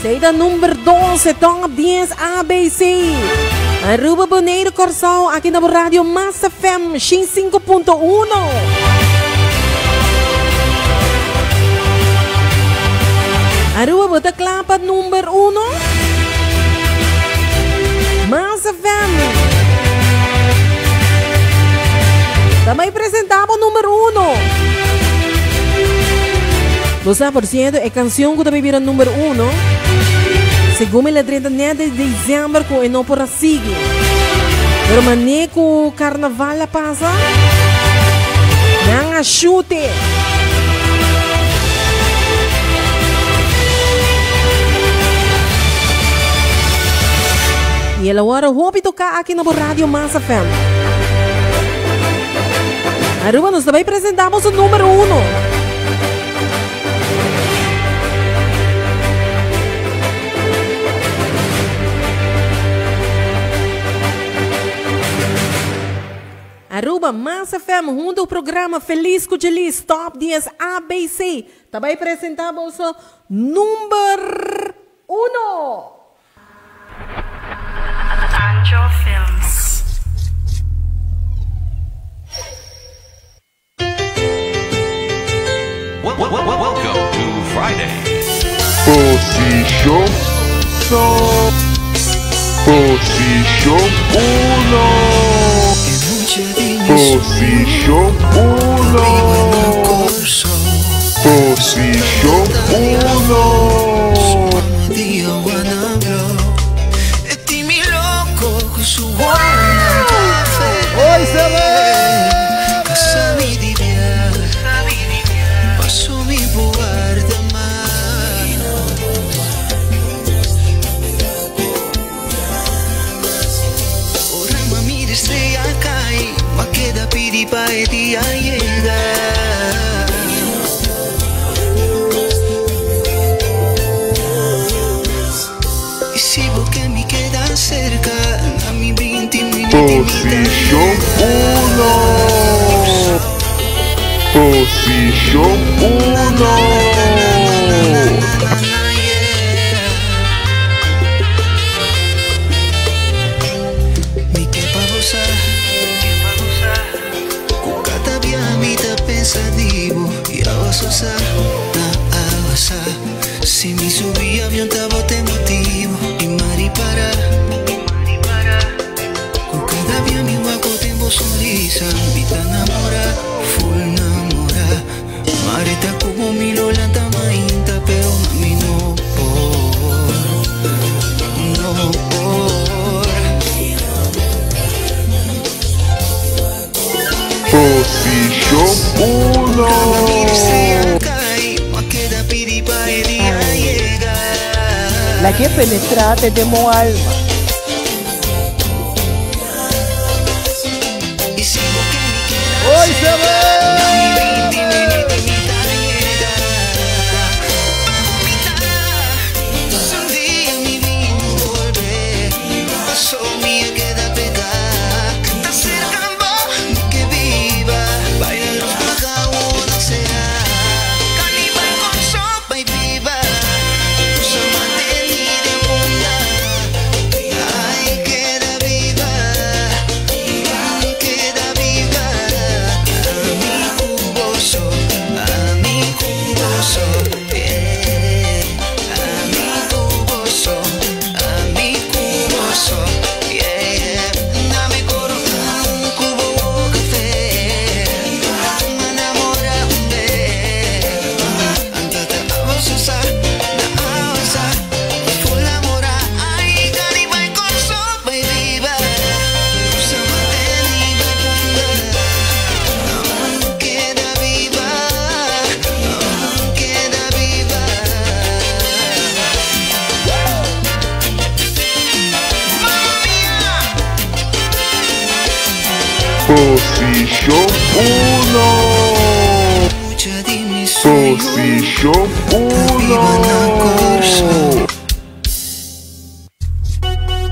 Seita número 12, top 10 ABC. Aruba Boneiro Corsol, aqui na Rádio Massa FM 5.1. Aruba Bota Clapa número 1. Massa FM. Também apresentamos o número 1. Você, por cierto, é canção que também vira número 1. Segundo a 39 de dezembro, com o não por a seguir. Pero mané com o carnaval passa. Não chute. E ela agora vou tocar aqui na Rádio Massa FM. Aruba, nós também apresentamos o número 1. Aruba Massa FM, junto ao programa Feliz Cuchilis Top 10 ABC. Também apresentamos o número 1. Angel Films. Welcome to Friday. Posición 1. Posición 1. Posición 1. Posición 1. Hoy se ve. Pa el día llegar. Y si vos que me quedas cerca, a mi 20 minutos. Posición 1. Posición 1. Si mi subí avión tavo te motivo y mari para con cada día mi guaco tengo sonrisa vita enamora full enamora marita como mi lola tamainta pero mami no por Posición 1. La que penetrate de mo alma. Hoy se ve. Posición 1. Posición 1.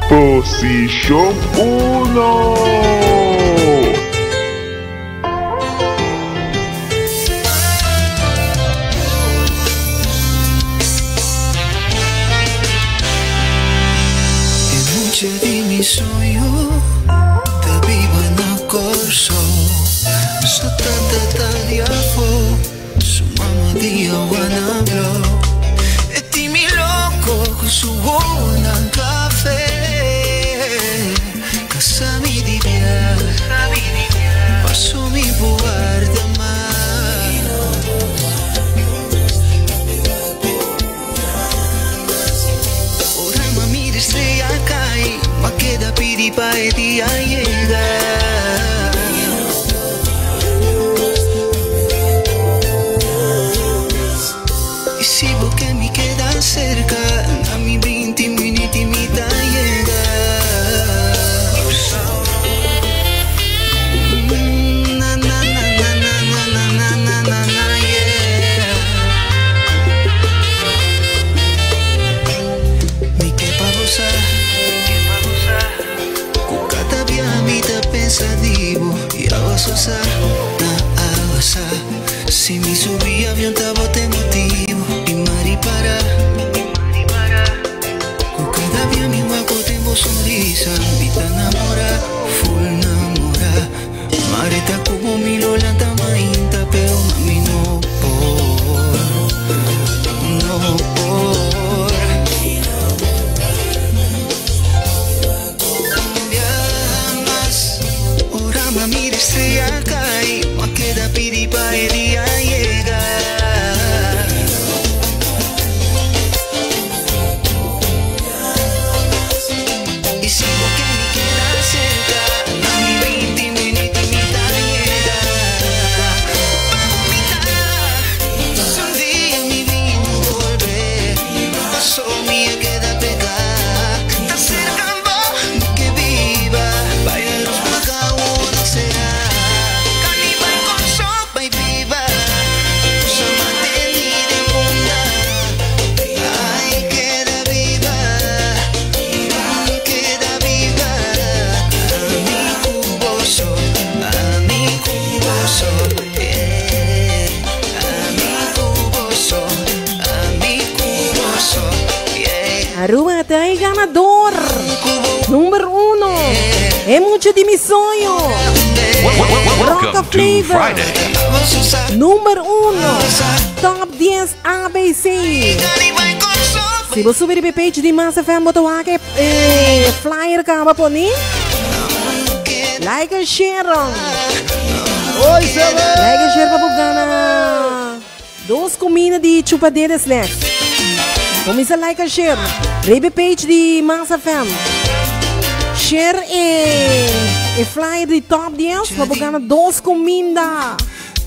Posición 1. Soy yo, te vivo en el corso. So tanta diafo, su mamá dia wanna blow. E ti mi loco con su buona caffè. Casa mi divia, passo mi guarda mai. Ora ma mi estrella cae. Ma queda pidi pa el día llegar. Y si vos que me quedas cerca, a mi 20 minutos y mitad llegar. Na na na na na na na na na na yeah. Mi que pa gozar. Mi Aruba está el ganador. Número 1. Es mucho de mi sueño. Roca Flavor. Número 1. Top 10 ABC. Se você subir o page de Massa FM, botar que flyer acaba por mim. Like and share. Oi, Cele! Like and share para ganhar 2 comidas de chupadeira snacks. Começa like and share. Rebe page de Massa FM. Share e flyer de top 10 para ganhar 2 comidas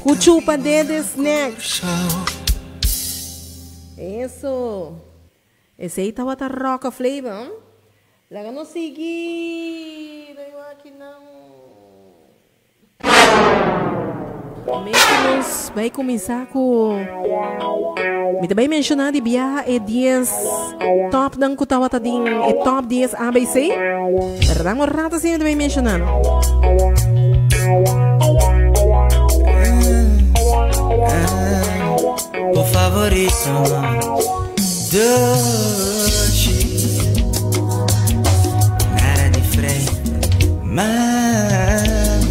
com chupadeira snacks. Isso. Esse aí tava a Roca Flavor. Lá não seguir. Eu aqui não. Nós vai começar com. Me também mencionar de Bia e 10 top dan que tava tadinho e top 10 ABC. Verdade, uma rata assim também mencionando. O favorito doce, nada de freio, mami.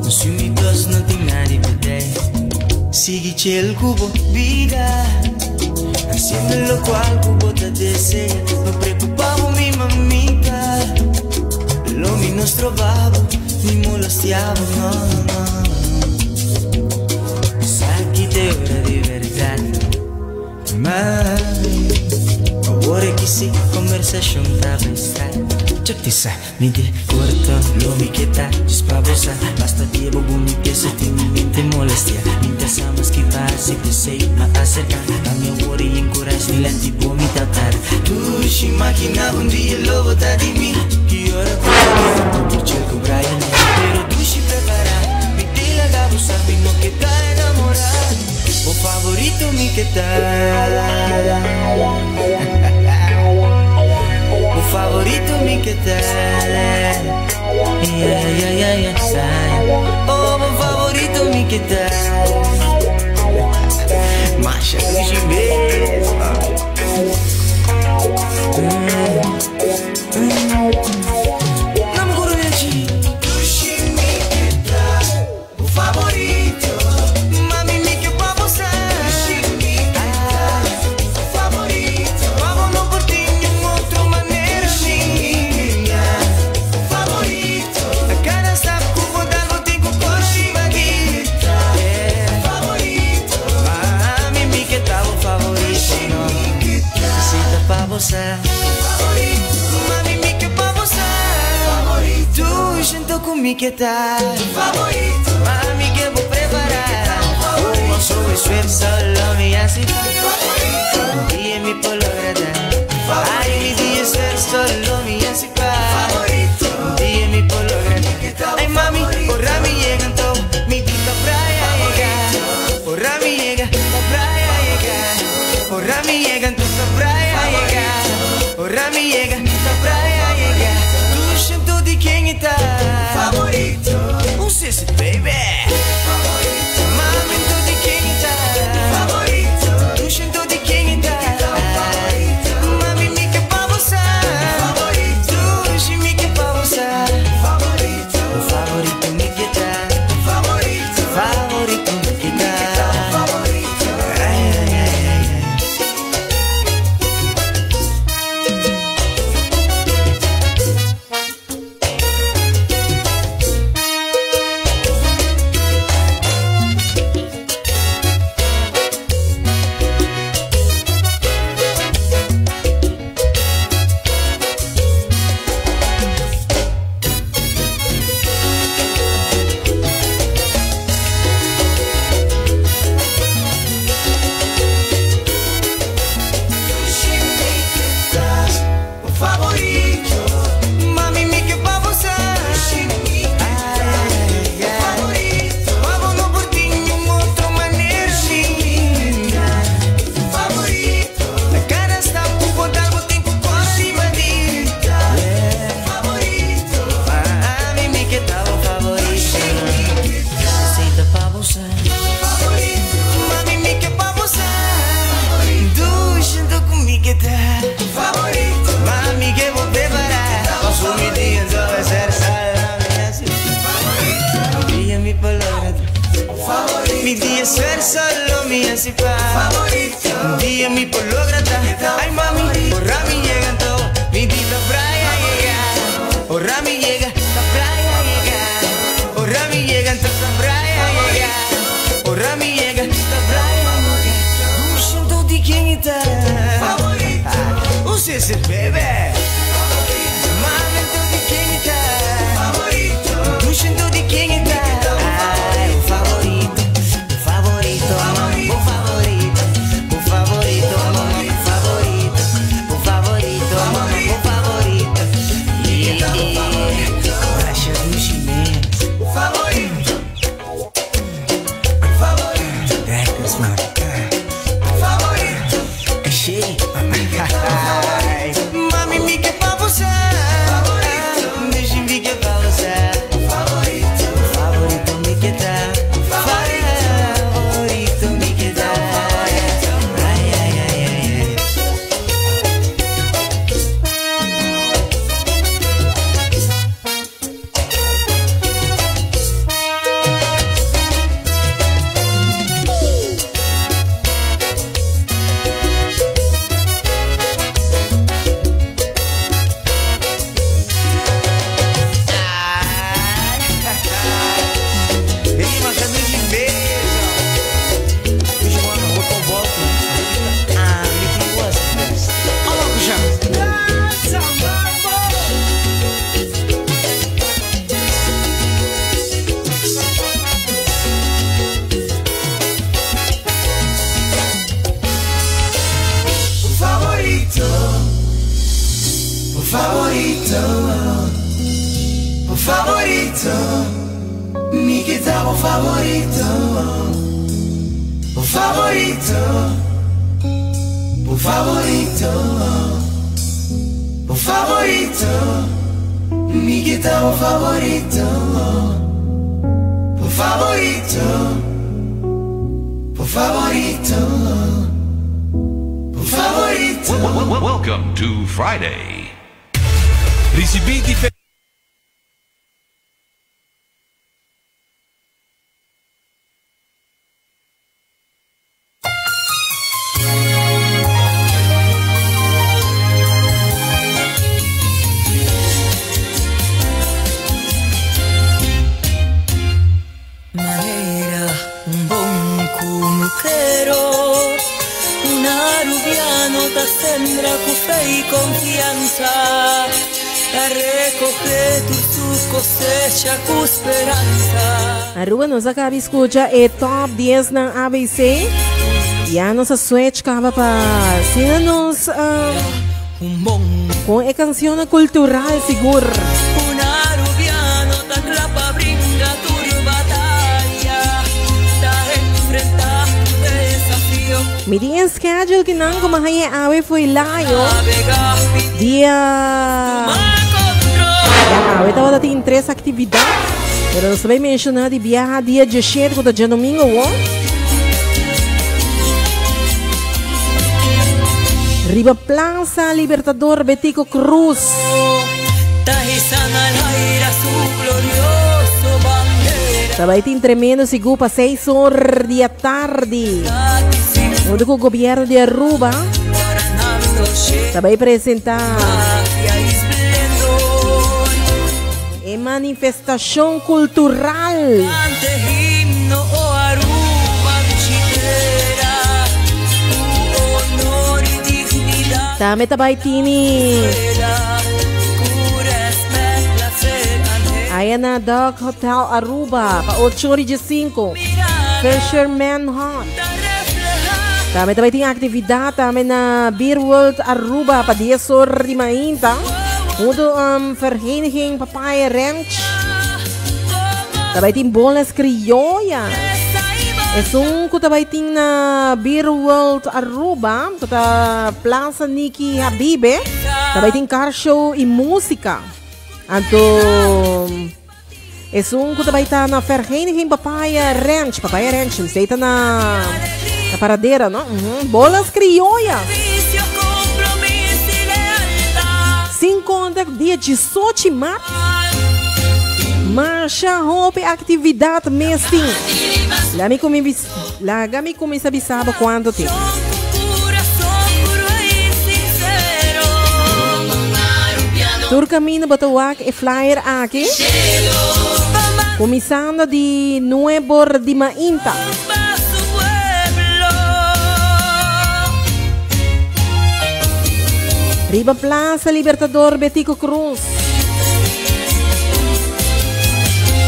Os sumidos não tem nada de poder. Sigue el cubo, vida, haciendo lo cual cubo te desea. No preocupamos mi mamita, lo mi nos trovavo, ni molestiamo, no, no. Sacchi te ora di verità. Mami, ora che si conversation tava stare. Già ti sa, mi di corto, lo mi che ta, ci spavosa. Basta dire bumi che se ti mente molestia. Mi pensamos que se te sei a acercar. A mia cuore in coraggio di lenti può mi tratar. Tu ci immaginavo un dia lo vota di me. Che ora può che cerco Brian. Pero tu ci prepara, mi te la davo sabino che ta enamorado. O favorito mi che tal. O favorito mi che tal. Oh, mi favorito mi che tal. Masha Luigi mesmo. Não me corrige. Luigi mi che tal. O favorito. Mami, mi che pavosa. Tu sento comigo que tá favorito. Mami, que vou preparar. Uma sua esforço solo me hace favorito. Y en mi polograda. Ay, mi día esforço solo me hace favorito. Y en mi polograda. Ay, mami, porra mi llegan todo. Mi tita praia llega. Porra mi llega, la praia llega. Porra mi llegan toda praia llega. Ora mi llega, esta praia llega. Tu sento di quem está favorito. Sissy, baby. Favorito. Mami, tu di quem está favorito. Tu sento di quem está favorito. Un día mi pollo grata, ay mami, ahora mi llegan todo, mi dita playa llega, ahora mi llega, la playa llega, ahora mi llegan toda la playa llega, ahora mi llega, la playa llega. Un siento di quién está, favorito. Un ese bebé. Siento di quién está. Ay, un favorito, un favorito, un favorito, un favorito, un favorito, un favorito, un favorito. Ahora yo un favorito, un favorito. Records, man. Favorito. Sí. Mami, mi que pa você. Favorito. Deixa me que pa você. Welcome to Friday. Aruba nos acaba de escutar o top 10 na ABC. E a nossa switch acaba para nos com a canção cultural seguro. Me di schedule que não como aí a foi lá yo. Dia eu estava tendo 3 atividades. Pero não sabia mencionar de viajar dia 17 de domingo, Riba Plaza Libertador Betico Cruz. Também tem tremendo seguro para 6 horas da tarde. Onde o governo de Aruba também apresentar manifestação cultural. Também também tem aí na Dog Hotel Aruba para 8h05 Fisherman Hut. Também tem atividade também na Beer World Aruba para 10h de manhã. Untuk Vereniging Papaya Ranch. Também tem bolas criollas. Que também tem na Beer World Aruba, na Plaza Niki Habibe. Também tem car show e música. Então, que também está na Vereniging Papaya Ranch. Papaya Ranch, você está na paradeira, não? Bolas criollas. Dia 18 de março, marcha, roupa, atividade, mesmo. Lá me Lágame começa a saber quanto tempo. Tur caminho botawak e flyer aqui. Começando de Nuevo de Mainta. Riba Plaza Libertador Betico Cruz.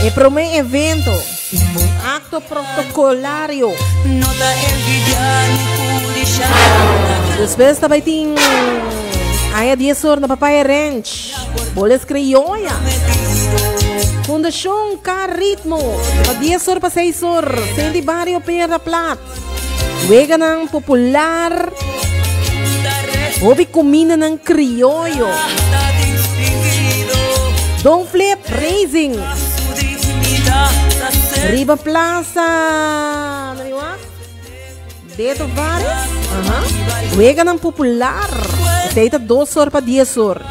E para o evento, acto protocolario. Depois também tem a 10 horas na Papaya Ranch. Bolas criolla. Fundação Carritmo. A 10 horas para 6 horas. Centro Barrio Pedra Plat. Vegan popular. Houve comida ng criollo. Don Flip Racing. Riba Plaza. Beto Vares. Vegan popular. Aceita 2 horas para 10 horas.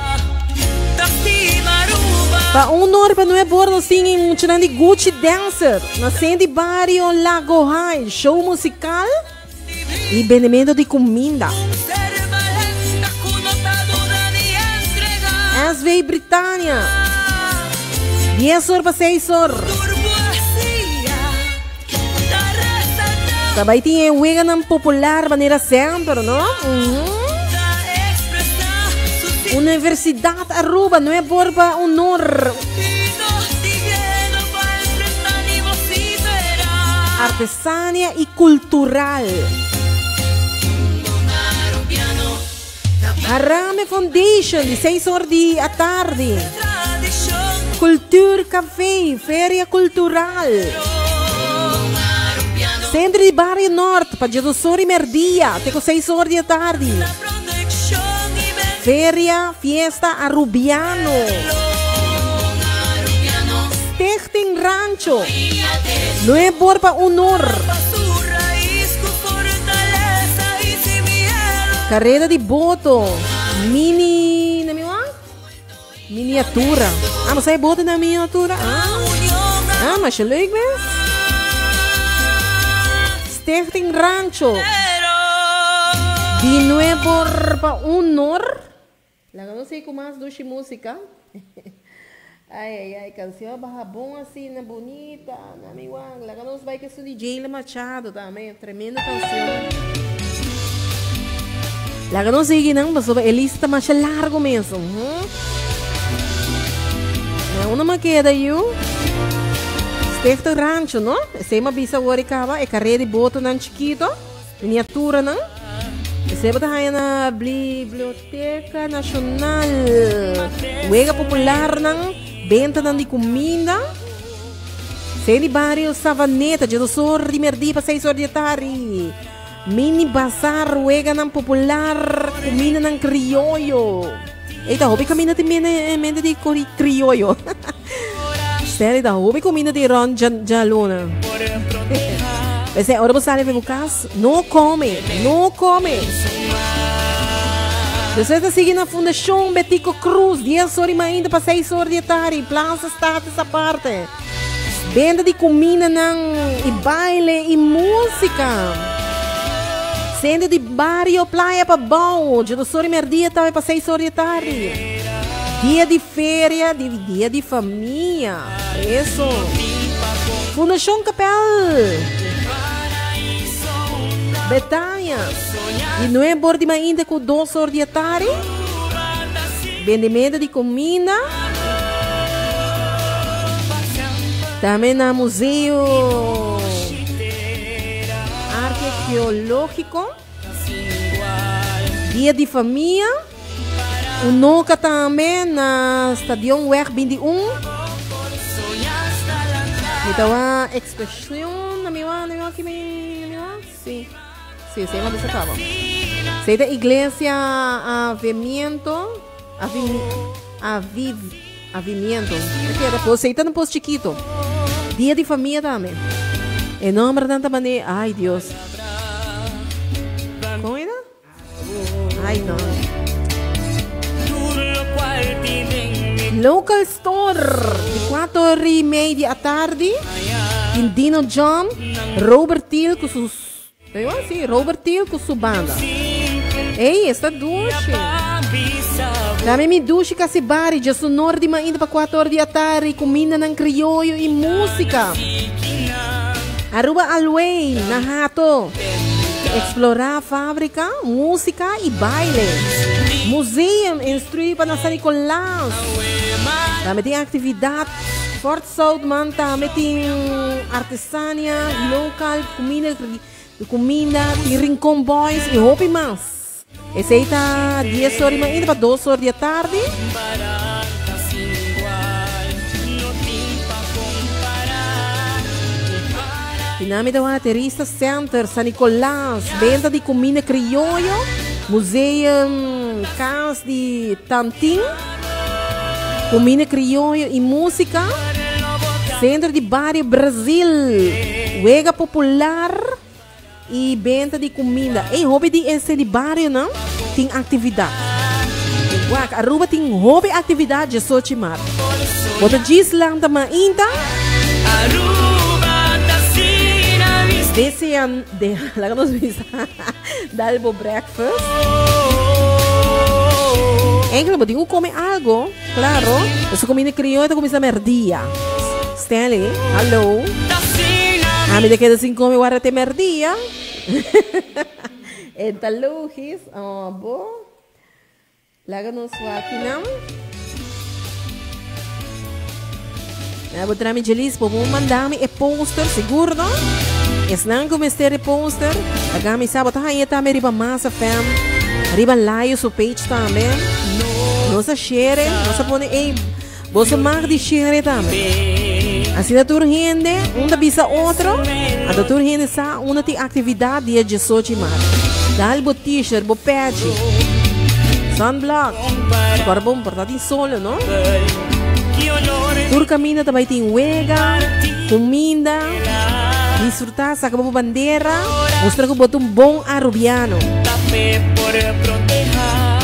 Para 1 hora para não é bordo assim em tirando Gucci Dancer. Na Centro Barrio Lago High. Show musical e vendimento de comida. SV Britânia 10 horas para 6 horas. Também tem o vegan popular maneira centro, não? Universidade Aruba, não é borba honor. Artesania e cultural. Arame Foundation, de 6 horas da tarde. Cultura Café, Feria Cultural. Centro de Barrio Norte, para dia do Sol e Merdia, até com 6 horas da tarde. Feria Fiesta Arubiano. Stichting Rancho. Não é borba honor. Carreira de boto. Miniatura. Ah, mas é boto na miniatura? Ah, mas é leuk mesmo. Stichting Rancho. De nuevo para honor. Laga não sei como mais doce música. Ai, canção barra bom assim, na bonita, na miwang. Laga não vai que isso de Jayla Machado também, tremenda canção. Laga não sei que não, mas a lista mais largo mesmo. É uma maqueda aí. Stichting Rancho, não? Essa é uma bisa agora é carreira de boto nan chiquito, miniatura, não? Você bota aí na Biblioteca Nacional. Wega popular nang benta nang de comida. Seni Barrio Savaneta, de 2 horas de merdi para 6 horas de tarde. Mini Bazar, wega nang popular, comida nang criollo. Eita, hobby comida de mente de criollo. Sério, da hobby comida de Ron Jalona. Você ora você sabe o caso? Não come. Você está seguindo a Fundação Betico Cruz, 10 horas ainda para 6 horas de tarde. Plaza está essa parte. Venda de comida e baile e música. Centro de Barrio Praia para bom, de 2 horas e meia para 6 horas de tarde. Dia de feira, dia de família. Isso. Fundação Capel. Betânia. E não é bordo ainda com 2 horas de tarde. Vendimento de comida. Também no Museu Arqueológico. Dia de família. Unoca também na Estadio Weg 21. Então a expressão na minha aqui sim. Sim, se llama de esa cava. Se da Iglesia Avimiento. Você está no posto chiquito. Dia de família também. Em nome de tanta maneira. Ai, Deus. Como era? Ai, não. Local Store. De 4 e meia da tarde. Dino John, Robert Till com sus... Robert Till com sua banda. Ei, esta duche. Dame mi duche kasi bari, já sonor de manhã para 4 horas da tarde, comida ng criollo e música. Aruba Alway, na Hato. Explorar a fábrica, música e baile. Museu, instruir para San Nicolás. Dame tem atividade. Fort South Manta, tem artesania, local, comida, tem Rincon Boys e Hopi Mas. Esse aí tá 10 horas de manhã para 2 horas da tarde. Dinâmica do Aterista Center, San Nicolás, venda de comida criollo, museu Cas de Tantim, comida criollo e música, centro de bairro Brasil, Wega Popular e venda de comida. E hobby de esse de bairro, não? Tem atividade. Aruba tem hobby atividade de Sochimar. Bota diz lá também, então. Desse ano, lá que nós vimos, Dalbo Breakfast. Engel, digo come algo, claro. Essa comida criolla começa a merdia. Stanley, hello. Me de queda sin come guarda te merdia. Entalugis, bo. Lá que nós aqui não. Vou trazer minha lista, vou mandar-me e poster, seguro, não? Es não como este poster, agora sábado aí tá me riba massa fam, riba live su page também. Nossa share, nossa pone ei, você mag de share também. Assim a tur gente, da bisa outro, a tur gente sa uma tem atividade dia de Sochimar. Dá o t-shirt, o patch, sunblock, para bom portar solo, não? Tur caminha também tem wega, comida. Disfrutar, saca a bandeira, mostrar que botou bom arubiano. Por proteger,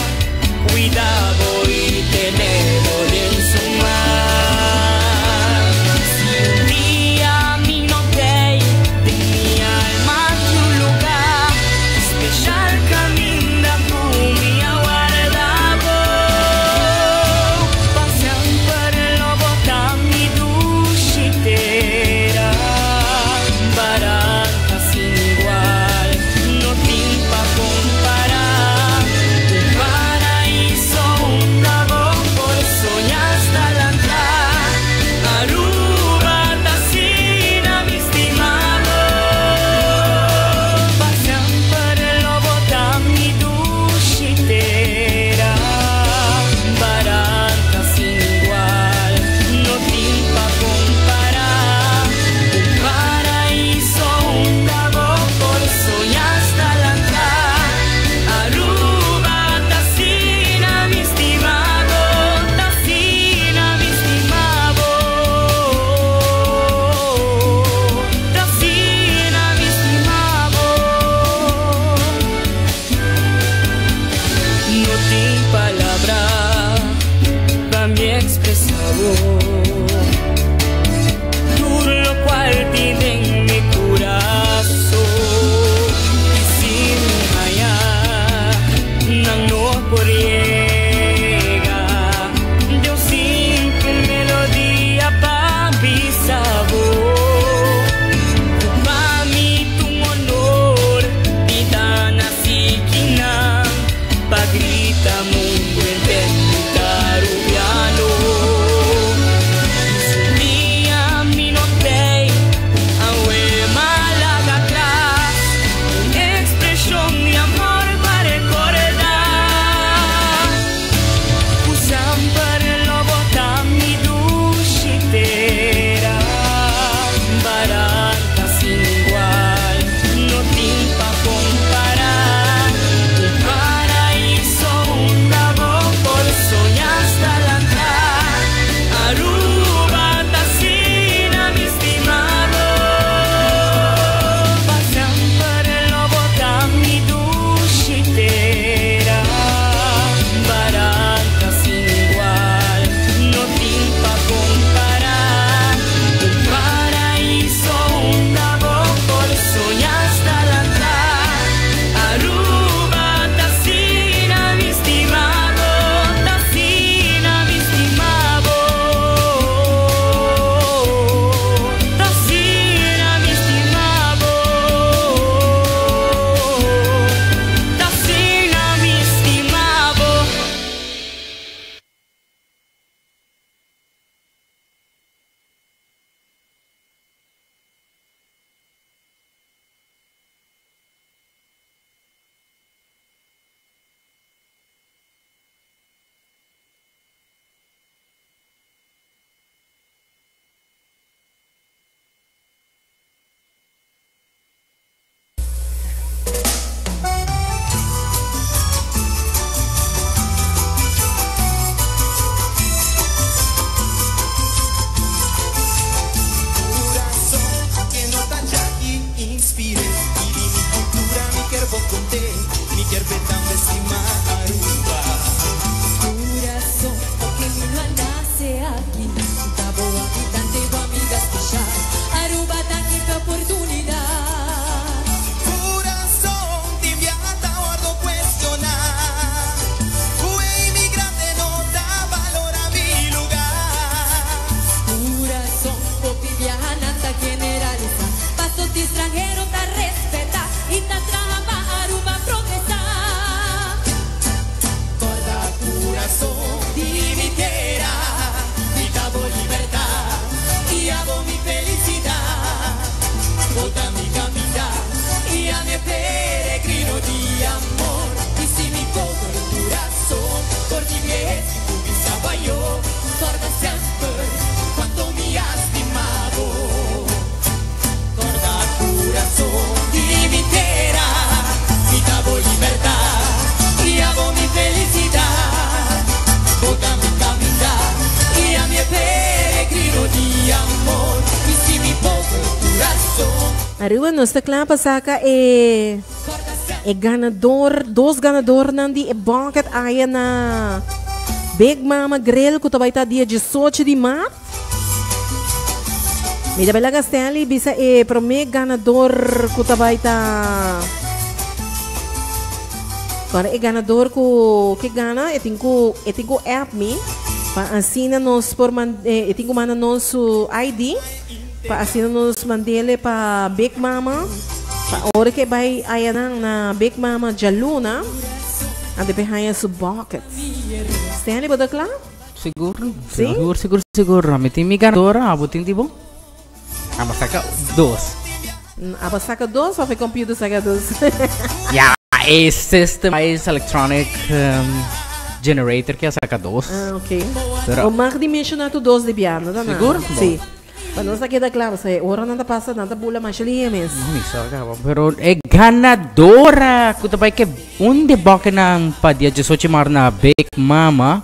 cuidado y tenerlo en su mar. Si un día mi notei de mi alma tu lugar, especial camina con mi aguardado. Pasan por el botán mi duchitera. Barata sin igual, no timpa comparar. Un paraíso, un lago por soñar hasta la entrada. Aruba, Tacina, mi estimado. Pasean por el botán mi duchitera. Barata sin igual, no timpa comparar. Un paraíso, un lago por soñar hasta la entrada. Aruba, Tacina, mi estimado. Tacina, mi estimado. Tacina, mi estimado. No tengo palabra para mi expresado. Por lo cual tiene en mi corazón. Y sin hallar, no por llegar. Yo simple melodía pa' mi sabor. Pa' mí tu honor, y tan así que pa' grita mundo entero. Día mi notei, aue Málaga atrás, una expresión de amor para recordar. Usan para el botar mi duchitera, barata sin igual, no timpa comparar. Un paraíso, un lago Arriba nós está claro para sacar ganador, dos ganadores nandi bucket aí na Big Mama Grill que vai estar dia 18 de março. Me dá bela gasteli bisa pro me ganador que vai estar. Agora ganador que gana, eu tenho app me para assinar nos por eu tenho mandar nosso ID para assinar nos mandele para Big Mama. Para hora que vai aí na Big Mama Jaluna, a depois aí su bucket. Stanley, bota claro? Seguro. Sim? Seguro. A minha ganadora, a botin tipo. A saca 2. A saca 2 ou foi computer saca 2? Yeah. É systemized electronic generator que é saca 2. Ah, ok. O marco de mencionar tu 2 de piano, tá? Seguro? Sim. Mas não está queda claro, se ora não passa nada bula mais ali mesmo. Não sabe, pero é ganadora. Que também que onde boca na padia de Sochimar na Big Mama,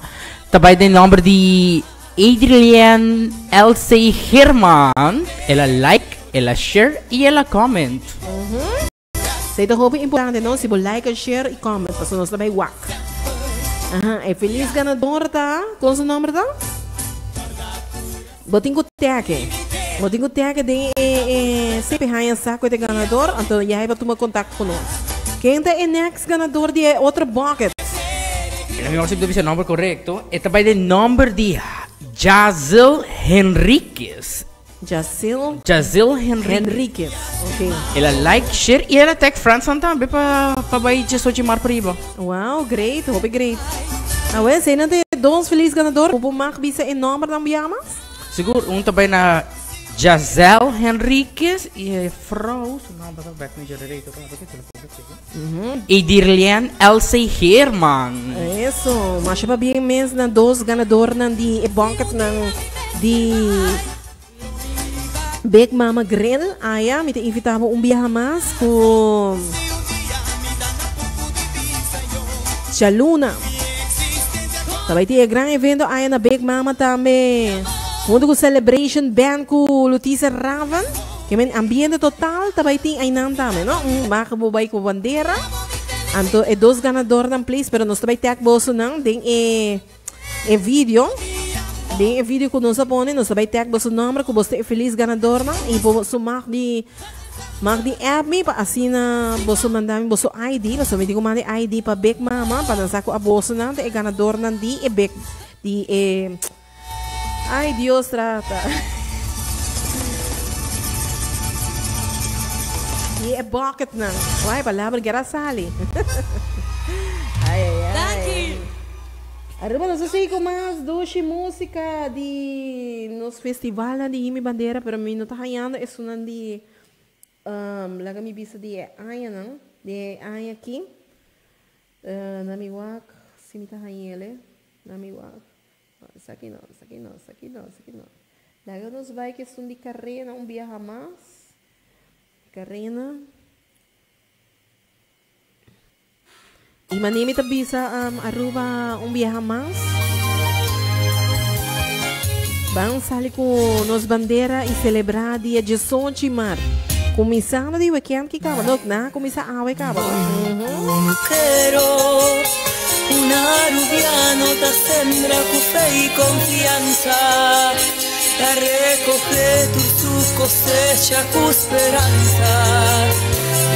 também tem nome de Adrian L.C. Herman. Ela like, ela share e ela comment. Sei da roupa importante, não? Se você like, share e comment, para nós também wak. É feliz ganador, tá? Qual é o nome, tá? Botinho tag. Botinho tag de sempre raia saco de ganador, então já vai tomar contato conosco. Quem é o next ganador de outro bucket? Eu não sei se o nome correto. É também o nome de Jazel Henriquez. Jazel Henriquez. Ok. Ela like, share e ela tag friends também para vai de Sochimar para riba. Wow, great. Hope great. Ué, você não tem dois felizes ganadores? O marco bisa em nome da Biama? Seguro, também na Jazel Henriquez e Frau, o nome da back no generator. E Dirlian L.C. Herman. Isso, mas para bem mesmo na dois ganadores de bucket de Big Mama Grill, aí me invitava biarra mais com Jaluna. Também tem grande evento aí na Big Mama também. Mundo com celebration band com Letícia Raven. Que é ambiente total também tem aí não também, não? Marca bobay com bandeira. Então é dois ganadores na place, pero nós também tag bolso não, tem vídeo. Tem vídeo que nós põe, nós também tag bolso número que você é feliz ganador não? E você marca de app me para assinar você mandar me você ID, você me diga mandar ID para Big Mama para lançar com a bolsa não, é ganador não de Big de ai Deus trata. E é bucket não. Vai palavra que era sali. Ai. Arriba nós sei com mais doce música de nos festival de Imi Bandeira, pero mim não tá ganhando é sunan de laga mi bisa de aia não, de aia aqui. Na mi wak, se me tá ganhando, na mi wak. Isso aqui não. Daí nós vai que são de carreira, biarra mais. Carreira. E manimi bisa aruba biarra mais. Vamos sair com nos bandeira e celebrar dia 18 de março. Começando de weekend que acaba, não, começar a acaba. Una rubia no te sembra con fe y confianza, te recoge tu cosecha con esperanza,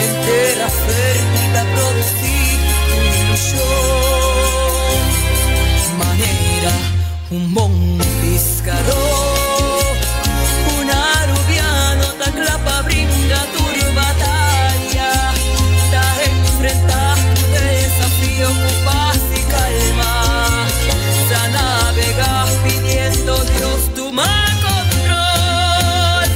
entera fértil a producir tu ilusión. Manera, un buen pescador, una rubia no te clapa, brinda tu batalla, te enfrenta tu desafío con paz y calma, ya navegas pidiendo Dios tu más control.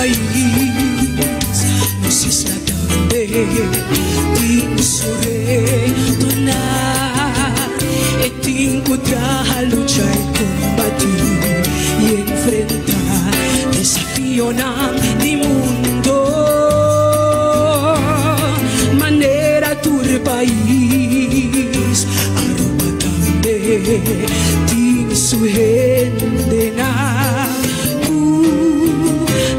país, nos isla también, din retornar, e encontrar, luchar y combatir y enfrentar desafíos del mundo. Manera tu país, aroma también, din su gente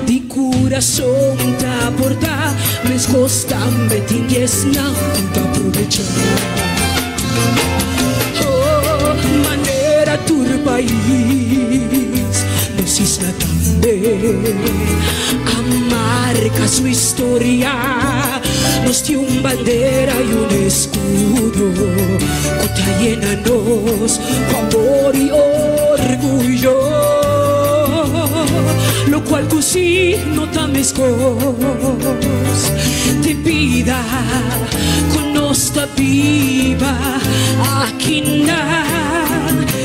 di corazón ta porta, mes costa me tingues na te aprovechar. Oh, manera tu país, nos isla también, amarca su historia, nos dio un bandera y un escudo, que llena nos con amor y orgullo, lo cual così no tames cos te pida con nostra viva aquí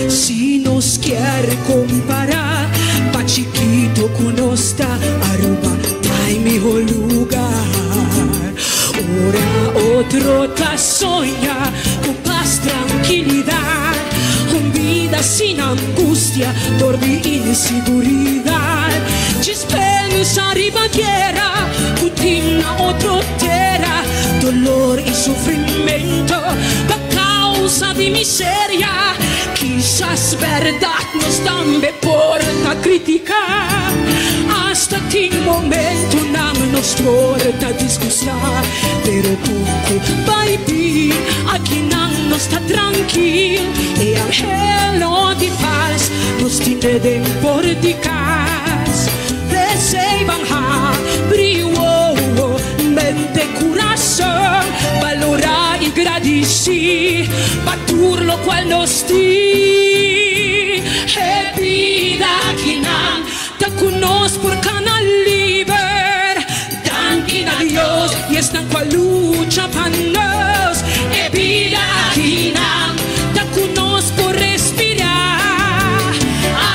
si nos quiere comparar pa chiquito con nostra aruba dai mejor lugar. Ora otro ta soña con paz, tranquilidad, con vida sin angustia, dormir en seguridad. Ci speranza ribandiera, putina otro tierra, dolor y sufrimiento, por causa de miseria. Quizás verdad nos también porta criticar, hasta que momento no nos porta disgustar, pero tu baby, aquí no está tranquilo, e angelo di paz nos tiene de porticas. Receiban brio, mente, corazón, valora y gradici, batur lo cual nos di, e vida aquí te conozco por canal liber, dankin a Dios y están cual lucha para nos, e vida aquí te conozco por respirar,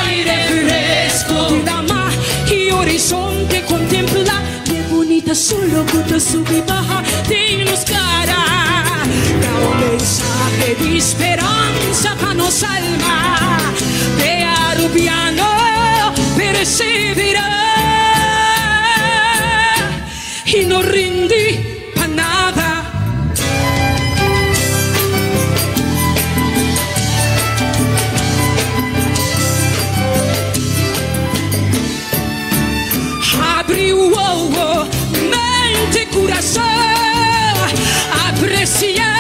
aire fresco, dama y horizonte contempla, qué bonita solo cuando sube y baja de nos cara, da un mensaje de esperanza para nos alma, de arubiano perseverar y no rindí pa' nada. Abri mente, corazón, aprecia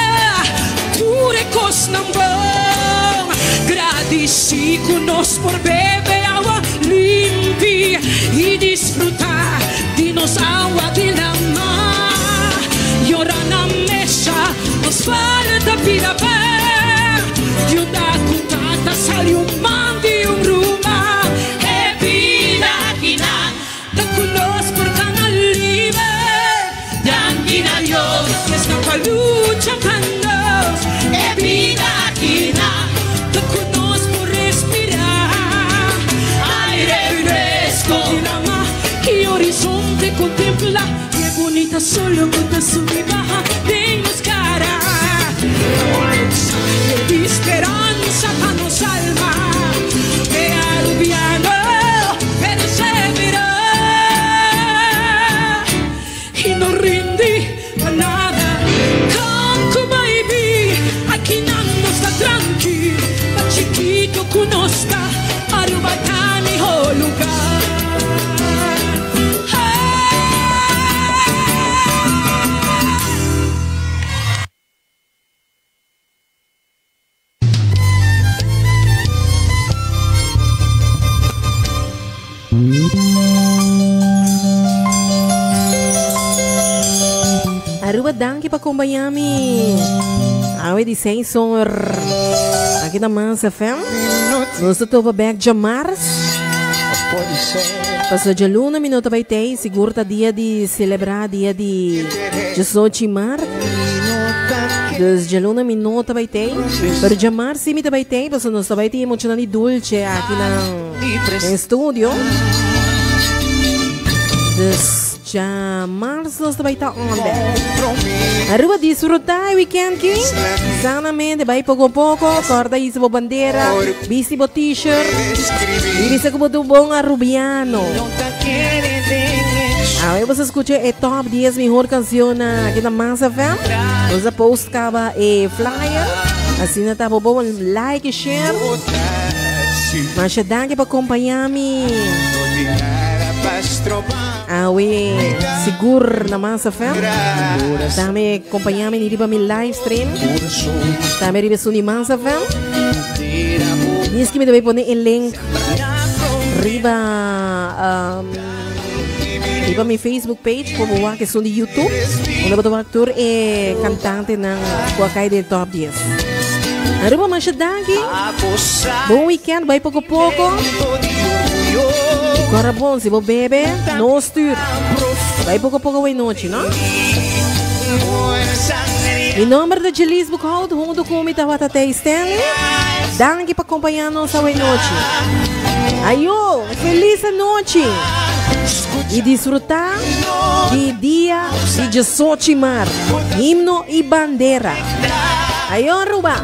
tu recos nambong, gradici con nos por beber agua limpia y disfrutar de nos agua de la mar. Lloran a mesa, nos falta vida ver, de una cuntata salió un man de un ruma, e vida aquí te conozco por canal libre, dankin a Dios, que está pa' lucha para nos, e vida aquí te conozco por respirar, aire fresco, y horizonte contempla, qué bonita solo cuando sube y baja de nos cara, de esperanza para nos alma, de arubiano perseverar y no rindí pa' nada. Canco baby, aquí no está tranquilo, pa' chiquito conozca, aruba mi lugar. Aruba danke pa kumbayami. Awe di sensor. Aqui na Massa FM. Nós estamos back de março. Passou de luna minuto vai ter. Segura dia de celebrar dia de 18 de março. Desde luna minuto vai ter. Para de março sim vai ter. Passou nós vai ter emocionante dulce aqui na estúdio. Dus já março nós vai estar onde? Arriba disfrutar o weekend aqui. Sanamente, vai pouco a pouco. Corta isso a bandeira. Visi o t-shirt. E disse que botou bom a Rubiano. Aí você escuta a top 10 melhor canção aqui na Massa FM. Você post acaba e flyer. Assim tá bom, like e share. Mas já dá para acompanhar-me. Awe seguro na Massa FM. Também acompanhar-me e riba meu live stream. Também riba suni Massa FM. Nisso que me deve pôr o link riba meu Facebook page como o que sou de YouTube. Onde eu ator e cantante na Quacai de Top 10. Arriba mas daqui. Bom weekend, vai pouco a pouco. Agora bom, se você bebe, não styr. Vai pouco a pouco vai noite, não? Em nome da Gelis Buchold, junto com o Mitawata Stanley, danke para acompanhar nossa noite. Ayo, feliz noite! E desfrutar de dia de 18 mar, himno e bandeira. Ayo, Aruba!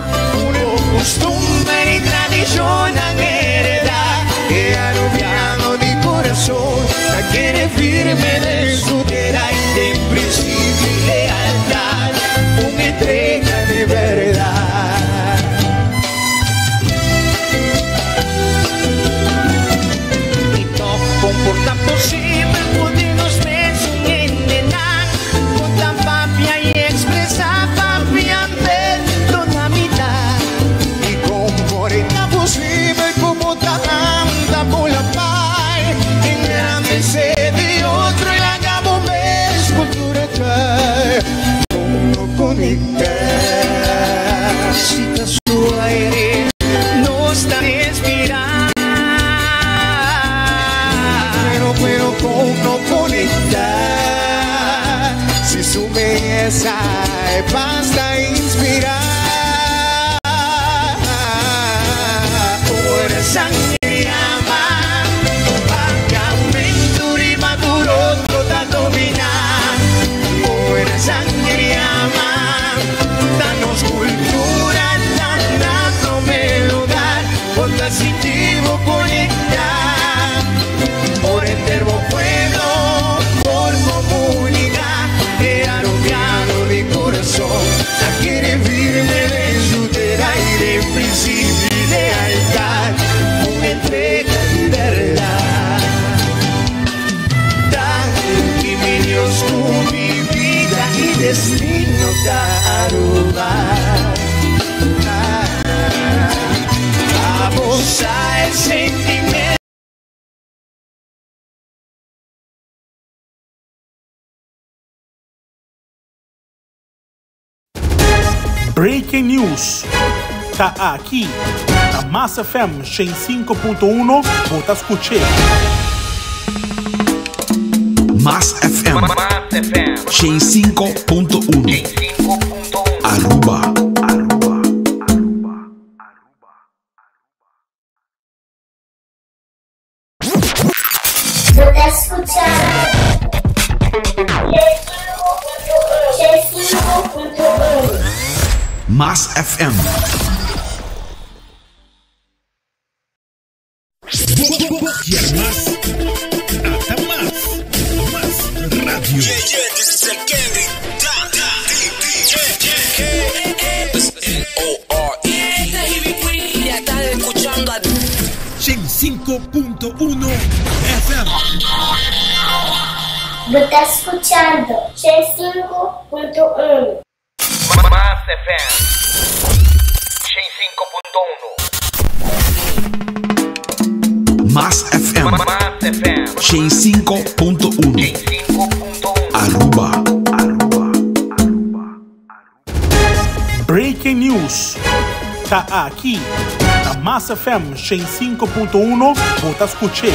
Costumbre y tradición heredad que arubiano de corazón la quiere firme de su tierra y de principio y lealtad una entrega de verdad. Y no comporta posible podernos desenvenenar con tan papia y expresa papia ante la mitad. Posible como tanta por la paz, engrandecer de otro y hagamos más cultura acá. Uno conectar, si te su aire no está respirando, pero como conectar, si su belleza basta inspirar. Sangre ama, pagamento y maduro toda dominar. Buena sangre ama, danos cultura, danos melodía, por positivo conectar. Por entervo pueblo, por comunidad, de aropiano de corazón, la quiere firme de su tierra y de principio y lealtad. Entrega de verdad, tan y mi Dios con mi vida y destino a robar. Vamos a el sentimiento. Breaking News. Tá aqui na Massa FM 105.1, volta a escutar. Mass FM 105.1 Aruba. Volta a escutar 105.1 Mass FM. Radio. This is el Candy. Esta es Ivy Queen y ya estás escuchando a 105.1 FM. Está escuchando 105.1 Mass FM 105.1 Mass FM 105.1 Aruba. Breaking News. Tá aqui na Massa FM 105.1, volta a escutar.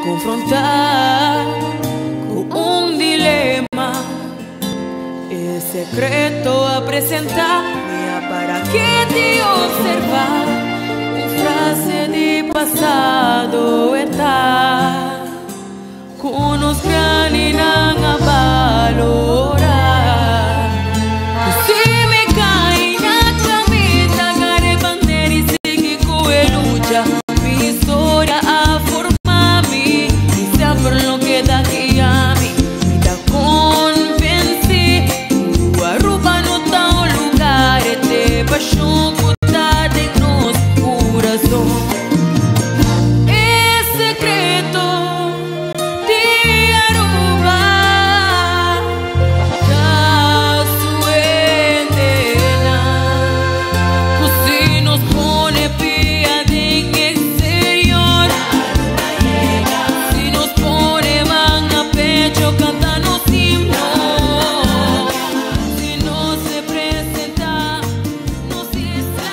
confrontar con un dilema. El secreto a presentar para que te observar. Frase de passado está conosca ninang a valorar. Se me cai na camita gare banderi sigue coelucha. Mi historia a formami y saber lo que da aquí a mí. Me da convenci tu Aruba no ta un lugar te paixão. Es secreto de Aruba, da suena. Pues si nos pone pía de exterior, si nos pone man a pecho cantando himnos, si no se presenta, no se está.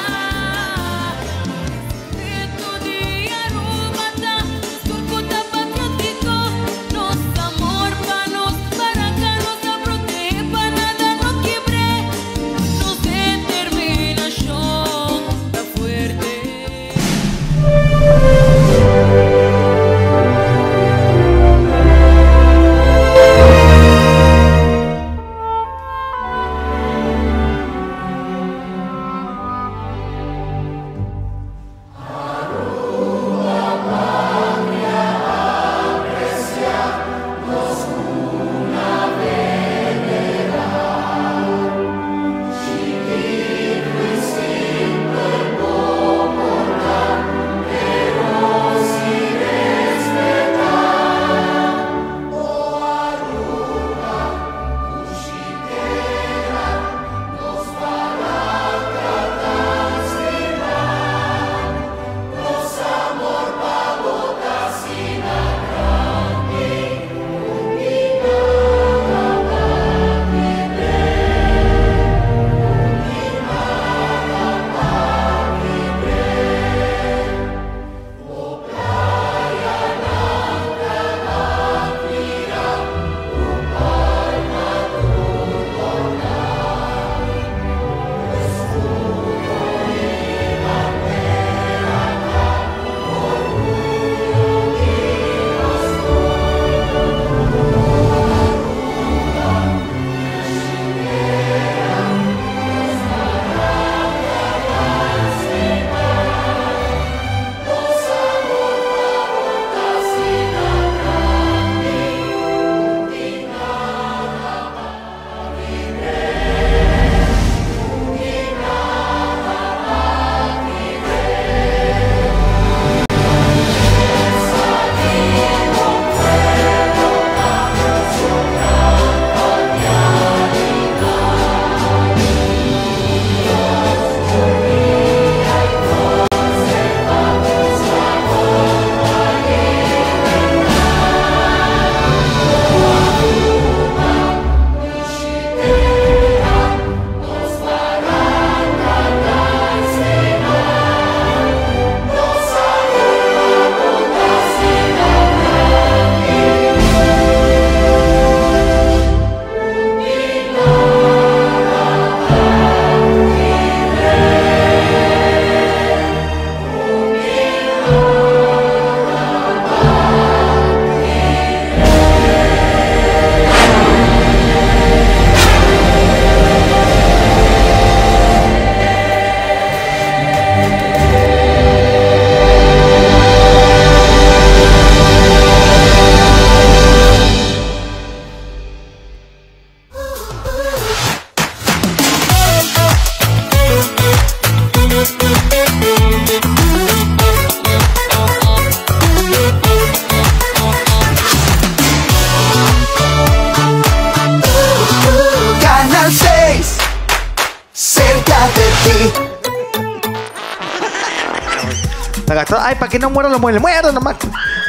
Ay, para que no mueran los muebles. Muerdan nomás.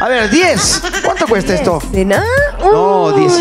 A ver, 10. ¿Cuánto cuesta esto? ¿De nada? No, 10.